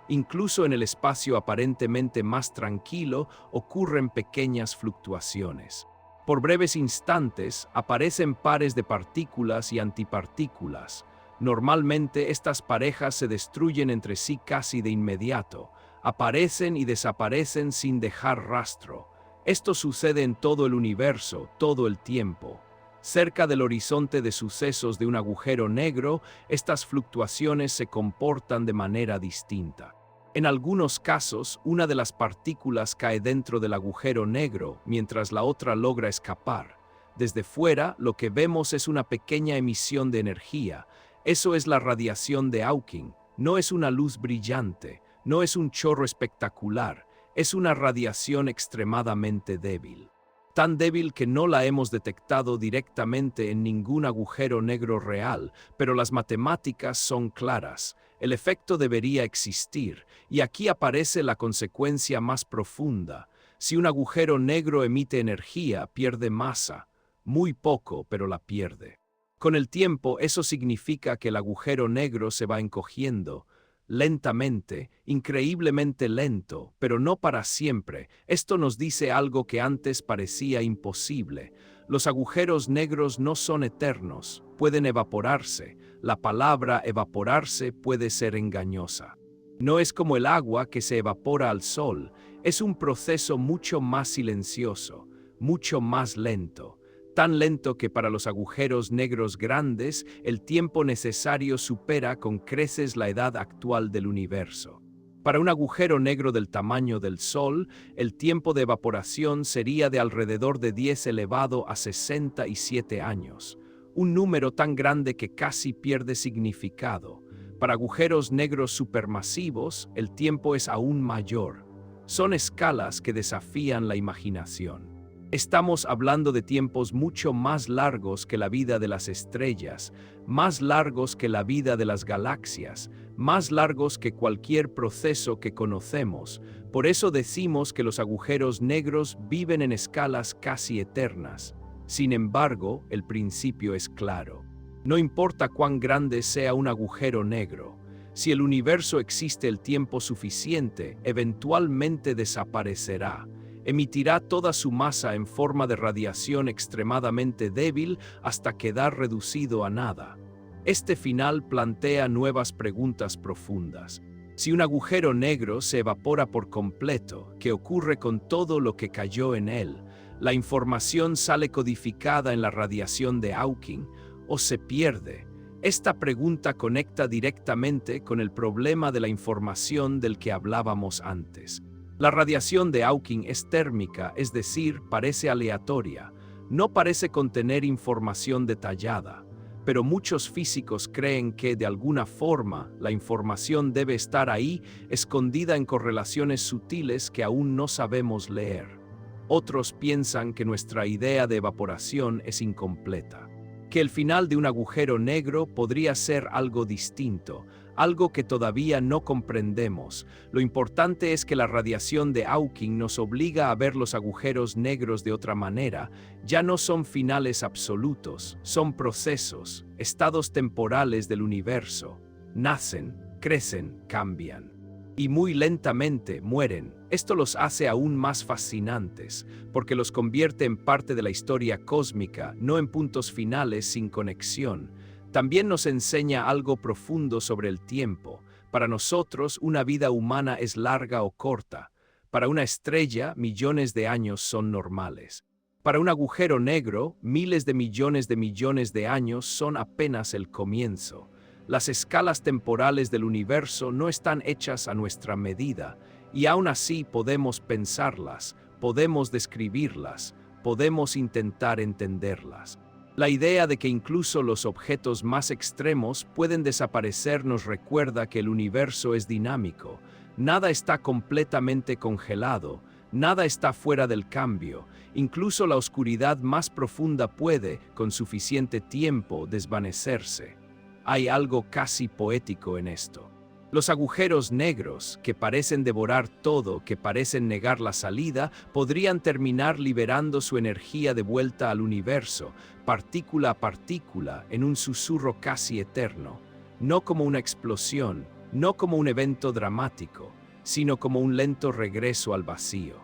Incluso en el espacio aparentemente más tranquilo ocurren pequeñas fluctuaciones. Por breves instantes aparecen pares de partículas y antipartículas. Normalmente estas parejas se destruyen entre sí casi de inmediato, aparecen y desaparecen sin dejar rastro. Esto sucede en todo el universo, todo el tiempo. Cerca del horizonte de sucesos de un agujero negro, estas fluctuaciones se comportan de manera distinta. En algunos casos, una de las partículas cae dentro del agujero negro, mientras la otra logra escapar. Desde fuera, lo que vemos es una pequeña emisión de energía. Eso es la radiación de Hawking. No es una luz brillante, no es un chorro espectacular, es una radiación extremadamente débil. Tan débil que no la hemos detectado directamente en ningún agujero negro real, pero las matemáticas son claras. El efecto debería existir, y aquí aparece la consecuencia más profunda. Si un agujero negro emite energía, pierde masa. Muy poco, pero la pierde. Con el tiempo, eso significa que el agujero negro se va encogiendo, lentamente, increíblemente lento, pero no para siempre. Esto nos dice algo que antes parecía imposible. Los agujeros negros no son eternos, pueden evaporarse. La palabra evaporarse puede ser engañosa. No es como el agua que se evapora al sol, es un proceso mucho más silencioso, mucho más lento. Tan lento que para los agujeros negros grandes el tiempo necesario supera con creces la edad actual del universo. Para un agujero negro del tamaño del Sol, el tiempo de evaporación sería de alrededor de 10 elevado a 67 años, un número tan grande que casi pierde significado. Para agujeros negros supermasivos, el tiempo es aún mayor. Son escalas que desafían la imaginación. Estamos hablando de tiempos mucho más largos que la vida de las estrellas, más largos que la vida de las galaxias, más largos que cualquier proceso que conocemos. Por eso decimos que los agujeros negros viven en escalas casi eternas. Sin embargo, el principio es claro. No importa cuán grande sea un agujero negro, si el universo existe el tiempo suficiente, eventualmente desaparecerá. Emitirá toda su masa en forma de radiación extremadamente débil hasta quedar reducido a nada. Este final plantea nuevas preguntas profundas. Si un agujero negro se evapora por completo, ¿qué ocurre con todo lo que cayó en él? ¿La información sale codificada en la radiación de Hawking o se pierde? Esta pregunta conecta directamente con el problema de la información del que hablábamos antes. La radiación de Hawking es térmica, es decir, parece aleatoria, no parece contener información detallada, pero muchos físicos creen que, de alguna forma, la información debe estar ahí, escondida en correlaciones sutiles que aún no sabemos leer. Otros piensan que nuestra idea de evaporación es incompleta, que el final de un agujero negro podría ser algo distinto, algo que todavía no comprendemos. Lo importante es que la radiación de Hawking nos obliga a ver los agujeros negros de otra manera. Ya no son finales absolutos, son procesos, estados temporales del universo. Nacen, crecen, cambian. Y muy lentamente mueren. Esto los hace aún más fascinantes, porque los convierte en parte de la historia cósmica, no en puntos finales sin conexión. También nos enseña algo profundo sobre el tiempo. Para nosotros, una vida humana es larga o corta. Para una estrella, millones de años son normales. Para un agujero negro, miles de millones de años son apenas el comienzo. Las escalas temporales del universo no están hechas a nuestra medida, y aún así podemos pensarlas, podemos describirlas, podemos intentar entenderlas. La idea de que incluso los objetos más extremos pueden desaparecer nos recuerda que el universo es dinámico. Nada está completamente congelado, nada está fuera del cambio. Incluso la oscuridad más profunda puede, con suficiente tiempo, desvanecerse. Hay algo casi poético en esto. Los agujeros negros, que parecen devorar todo, que parecen negar la salida, podrían terminar liberando su energía de vuelta al universo, partícula a partícula, en un susurro casi eterno, no como una explosión, no como un evento dramático, sino como un lento regreso al vacío.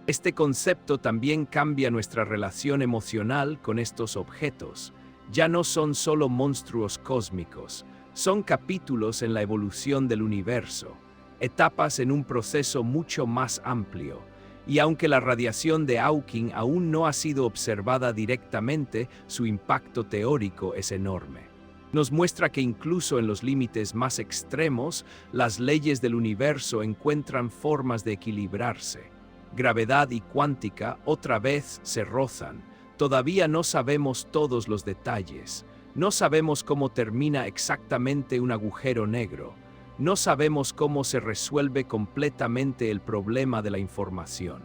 Este concepto también cambia nuestra relación emocional con estos objetos. Ya no son solo monstruos cósmicos, son capítulos en la evolución del universo, etapas en un proceso mucho más amplio, y aunque la radiación de Hawking aún no ha sido observada directamente, su impacto teórico es enorme. Nos muestra que incluso en los límites más extremos, las leyes del universo encuentran formas de equilibrarse. Gravedad y cuántica otra vez se rozan. Todavía no sabemos todos los detalles. No sabemos cómo termina exactamente un agujero negro. No sabemos cómo se resuelve completamente el problema de la información.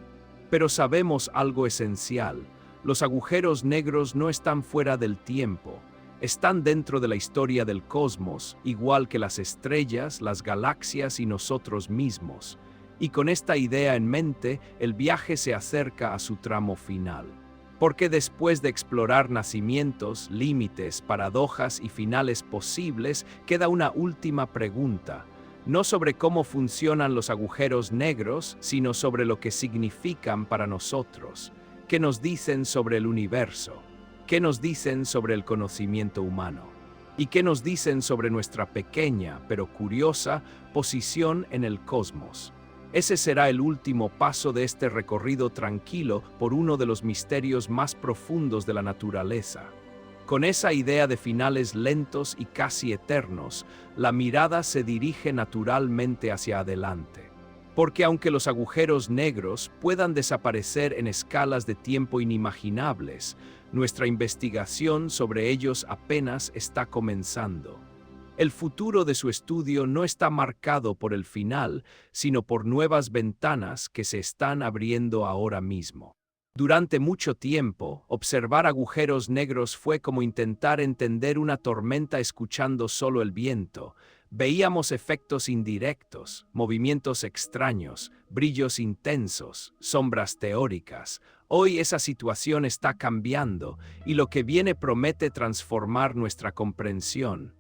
Pero sabemos algo esencial. Los agujeros negros no están fuera del tiempo. Están dentro de la historia del cosmos, igual que las estrellas, las galaxias y nosotros mismos. Y con esta idea en mente, el viaje se acerca a su tramo final. Porque después de explorar nacimientos, límites, paradojas y finales posibles, queda una última pregunta, no sobre cómo funcionan los agujeros negros, sino sobre lo que significan para nosotros. ¿Qué nos dicen sobre el universo? ¿Qué nos dicen sobre el conocimiento humano? ¿Y qué nos dicen sobre nuestra pequeña, pero curiosa, posición en el cosmos? Ese será el último paso de este recorrido tranquilo por uno de los misterios más profundos de la naturaleza. Con esa idea de finales lentos y casi eternos, la mirada se dirige naturalmente hacia adelante. Porque aunque los agujeros negros puedan desaparecer en escalas de tiempo inimaginables, nuestra investigación sobre ellos apenas está comenzando. El futuro de su estudio no está marcado por el final, sino por nuevas ventanas que se están abriendo ahora mismo. Durante mucho tiempo, observar agujeros negros fue como intentar entender una tormenta escuchando solo el viento. Veíamos efectos indirectos, movimientos extraños, brillos intensos, sombras teóricas. Hoy esa situación está cambiando y lo que viene promete transformar nuestra comprensión.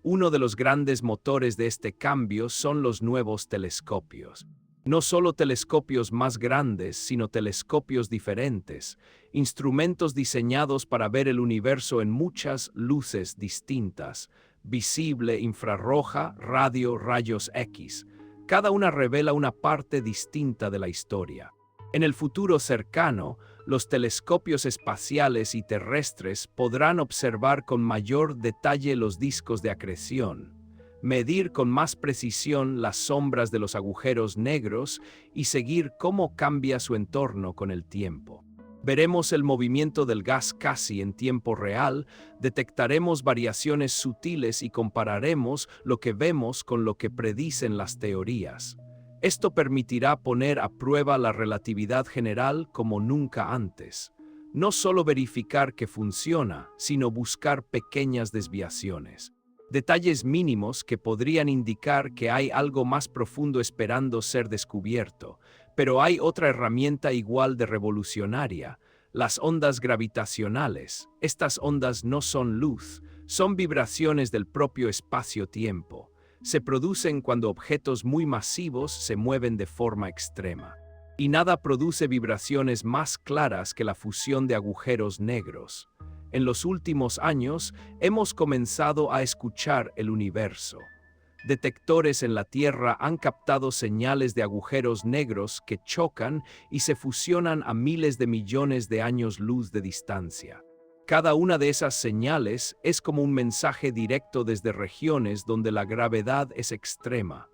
Uno de los grandes motores de este cambio son los nuevos telescopios. No solo telescopios más grandes, sino telescopios diferentes, instrumentos diseñados para ver el universo en muchas luces distintas, visible, infrarroja, radio, rayos X. Cada una revela una parte distinta de la historia. En el futuro cercano, los telescopios espaciales y terrestres podrán observar con mayor detalle los discos de acreción, medir con más precisión las sombras de los agujeros negros y seguir cómo cambia su entorno con el tiempo. Veremos el movimiento del gas casi en tiempo real, detectaremos variaciones sutiles y compararemos lo que vemos con lo que predicen las teorías. Esto permitirá poner a prueba la relatividad general como nunca antes. No solo verificar que funciona, sino buscar pequeñas desviaciones. Detalles mínimos que podrían indicar que hay algo más profundo esperando ser descubierto. Pero hay otra herramienta igual de revolucionaria, las ondas gravitacionales. Estas ondas no son luz, son vibraciones del propio espacio-tiempo. Se producen cuando objetos muy masivos se mueven de forma extrema. Y nada produce vibraciones más claras que la fusión de agujeros negros. En los últimos años hemos comenzado a escuchar el universo. Detectores en la Tierra han captado señales de agujeros negros que chocan y se fusionan a miles de millones de años luz de distancia. Cada una de esas señales es como un mensaje directo desde regiones donde la gravedad es extrema.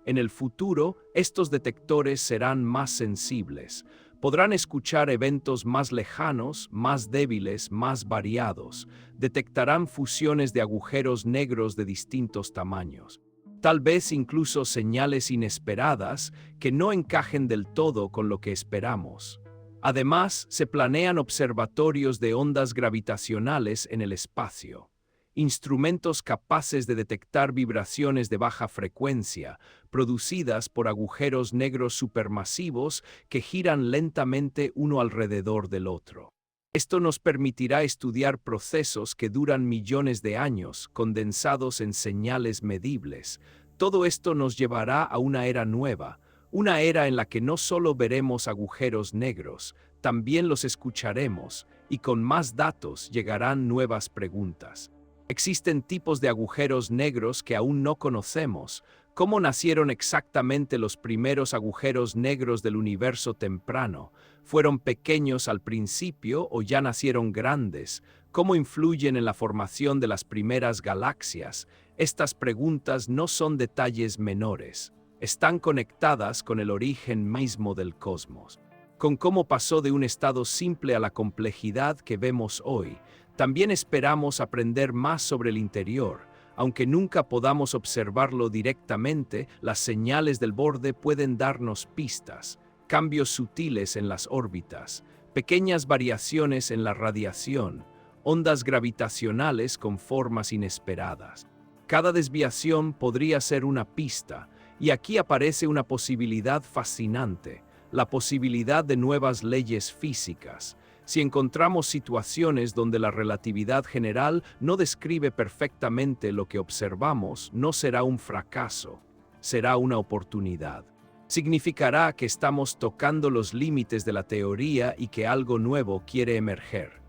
En el futuro, estos detectores serán más sensibles. Podrán escuchar eventos más lejanos, más débiles, más variados. Detectarán fusiones de agujeros negros de distintos tamaños. Tal vez incluso señales inesperadas que no encajen del todo con lo que esperamos. Además, se planean observatorios de ondas gravitacionales en el espacio, instrumentos capaces de detectar vibraciones de baja frecuencia, producidas por agujeros negros supermasivos que giran lentamente uno alrededor del otro. Esto nos permitirá estudiar procesos que duran millones de años, condensados en señales medibles. Todo esto nos llevará a una era nueva, una era en la que no solo veremos agujeros negros, también los escucharemos, y con más datos llegarán nuevas preguntas. Existen tipos de agujeros negros que aún no conocemos. ¿Cómo nacieron exactamente los primeros agujeros negros del universo temprano? ¿Fueron pequeños al principio o ya nacieron grandes? ¿Cómo influyen en la formación de las primeras galaxias? Estas preguntas no son detalles menores. Están conectadas con el origen mismo del cosmos, con cómo pasó de un estado simple a la complejidad que vemos hoy. También esperamos aprender más sobre el interior. Aunque nunca podamos observarlo directamente, las señales del borde pueden darnos pistas, cambios sutiles en las órbitas, pequeñas variaciones en la radiación, ondas gravitacionales con formas inesperadas. Cada desviación podría ser una pista, y aquí aparece una posibilidad fascinante, la posibilidad de nuevas leyes físicas. Si encontramos situaciones donde la relatividad general no describe perfectamente lo que observamos, no será un fracaso, será una oportunidad. Significará que estamos tocando los límites de la teoría y que algo nuevo quiere emerger.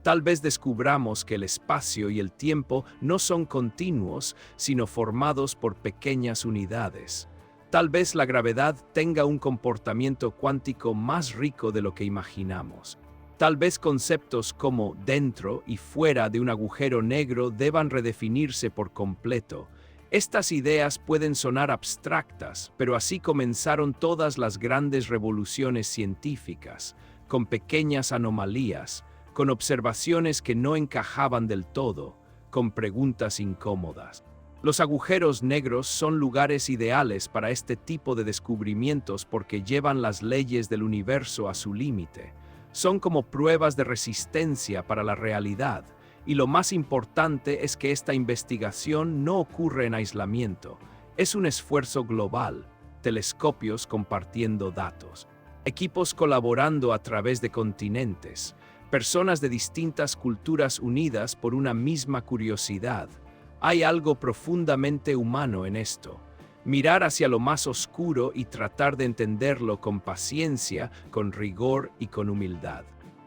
Tal vez descubramos que el espacio y el tiempo no son continuos, sino formados por pequeñas unidades. Tal vez la gravedad tenga un comportamiento cuántico más rico de lo que imaginamos. Tal vez conceptos como dentro y fuera de un agujero negro deban redefinirse por completo. Estas ideas pueden sonar abstractas, pero así comenzaron todas las grandes revoluciones científicas, con pequeñas anomalías, con observaciones que no encajaban del todo, con preguntas incómodas. Los agujeros negros son lugares ideales para este tipo de descubrimientos porque llevan las leyes del universo a su límite. Son como pruebas de resistencia para la realidad, y lo más importante es que esta investigación no ocurre en aislamiento. Es un esfuerzo global, telescopios compartiendo datos, equipos colaborando a través de continentes, personas de distintas culturas unidas por una misma curiosidad. Hay algo profundamente humano en esto. Mirar hacia lo más oscuro y tratar de entenderlo con paciencia, con rigor y con humildad.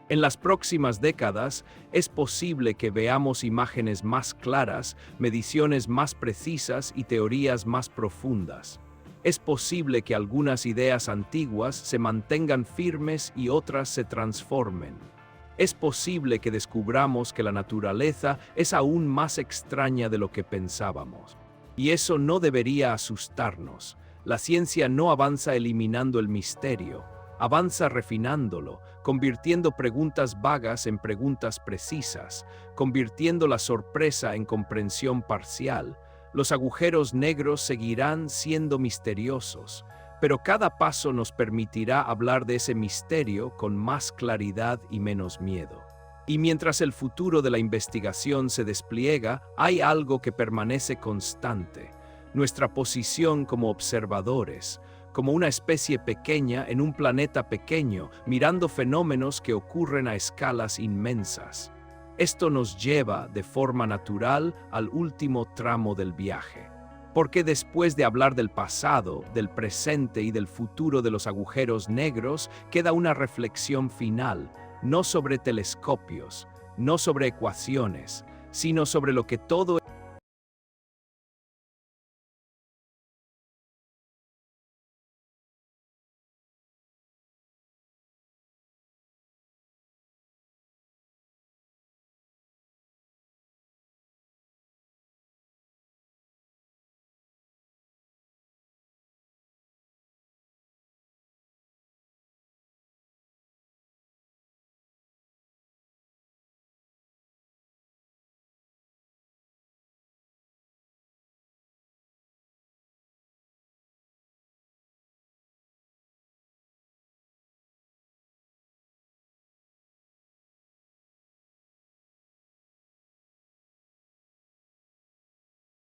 En las próximas décadas es posible que veamos imágenes más claras, mediciones más precisas y teorías más profundas. Es posible que algunas ideas antiguas se mantengan firmes y otras se transformen. Es posible que descubramos que la naturaleza es aún más extraña de lo que pensábamos. Y eso no debería asustarnos. La ciencia no avanza eliminando el misterio, avanza refinándolo, convirtiendo preguntas vagas en preguntas precisas, convirtiendo la sorpresa en comprensión parcial. Los agujeros negros seguirán siendo misteriosos, pero cada paso nos permitirá hablar de ese misterio con más claridad y menos miedo. Y mientras el futuro de la investigación se despliega, hay algo que permanece constante: nuestra posición como observadores, como una especie pequeña en un planeta pequeño, mirando fenómenos que ocurren a escalas inmensas. Esto nos lleva, de forma natural, al último tramo del viaje. Porque después de hablar del pasado, del presente y del futuro de los agujeros negros, queda una reflexión final, no sobre telescopios, no sobre ecuaciones, sino sobre lo que todo